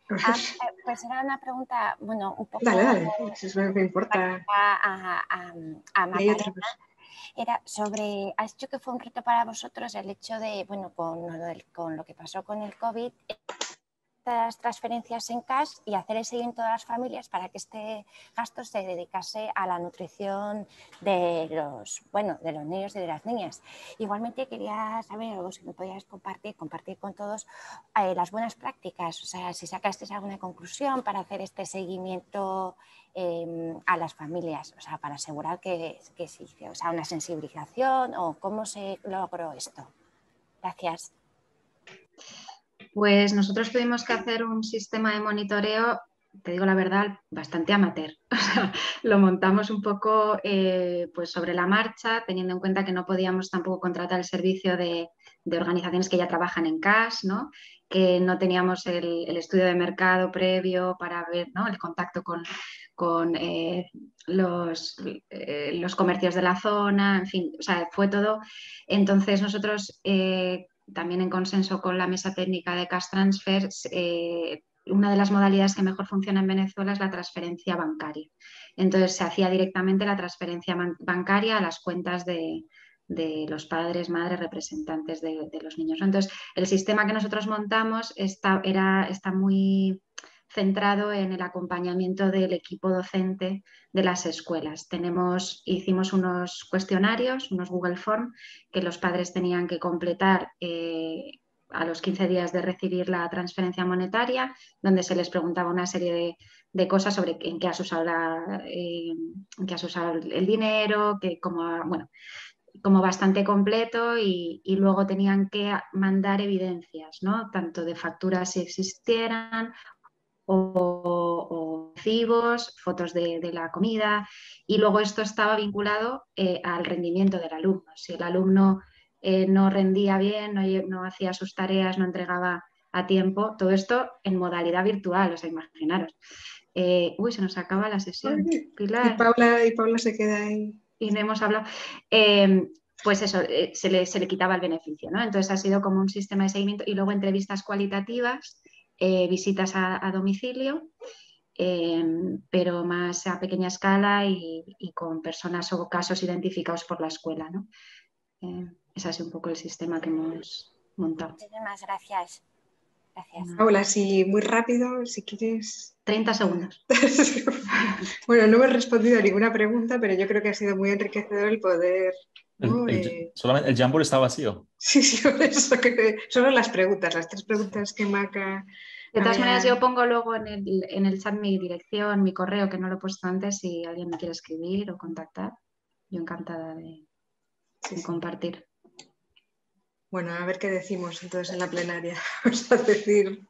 Pues era una pregunta, bueno, un poco... Dale, si es lo que importa. A Macarena. Era sobre, has dicho que fue un reto para vosotros el hecho de, bueno, con lo que pasó con el COVID, estas transferencias en cash y hacer el seguimiento de las familias para que este gasto se dedicase a la nutrición de los niños y de las niñas. Igualmente quería saber, o si me podías compartir con todos las buenas prácticas, o sea, si sacasteis alguna conclusión para hacer este seguimiento a las familias, o sea, para asegurar que se hizo, o sea, una sensibilización o cómo se logró esto. Gracias. Pues nosotros tuvimos que hacer un sistema de monitoreo, te digo la verdad, bastante amateur. O sea, lo montamos un poco pues sobre la marcha, teniendo en cuenta que no podíamos tampoco contratar el servicio de organizaciones que ya trabajan en cash, ¿no? Que no teníamos el estudio de mercado previo para ver, ¿no?, el contacto con los comercios de la zona, en fin, o sea, fue todo. Entonces nosotros... también en consenso con la mesa técnica de Cash Transfers, una de las modalidades que mejor funciona en Venezuela es la transferencia bancaria. Entonces se hacía directamente la transferencia bancaria a las cuentas de los padres, madres, representantes de los niños. Entonces el sistema que nosotros montamos está muy centrado en el acompañamiento del equipo docente de las escuelas. Hicimos unos cuestionarios, unos Google Form, que los padres tenían que completar a los 15 días de recibir la transferencia monetaria, donde se les preguntaba una serie de cosas sobre en qué has usado, el dinero, como bastante completo, y luego tenían que mandar evidencias, ¿no?, tanto de facturas si existieran, o recibos, fotos de la comida, y luego esto estaba vinculado al rendimiento del alumno. Si el alumno no rendía bien, no hacía sus tareas, no entregaba a tiempo, todo esto en modalidad virtual, o sea, imaginaros. Se nos acaba la sesión. Pilar. Y Paula se queda ahí. Y no hemos hablado. Pues eso, se le quitaba el beneficio, ¿no? Entonces ha sido como un sistema de seguimiento, y luego entrevistas cualitativas, visitas a domicilio, pero más a pequeña escala y con personas o casos identificados por la escuela, ¿no? Ese ha sido un poco el sistema que hemos montado. Muchísimas gracias. Gracias. Paula, sí, muy rápido, si quieres. 30 segundos. Bueno, no me he respondido a ninguna pregunta, pero yo creo que ha sido muy enriquecedor el poder... ¿no? Solamente el Jamboard está vacío. Sí, por eso solo las preguntas, las 3 preguntas que Maca... De todas maneras, yo pongo luego en el chat mi dirección, mi correo, que no lo he puesto antes, si alguien me quiere escribir o contactar. Yo encantada de compartir. Bueno, a ver qué decimos entonces en la plenaria. Vamos a decir...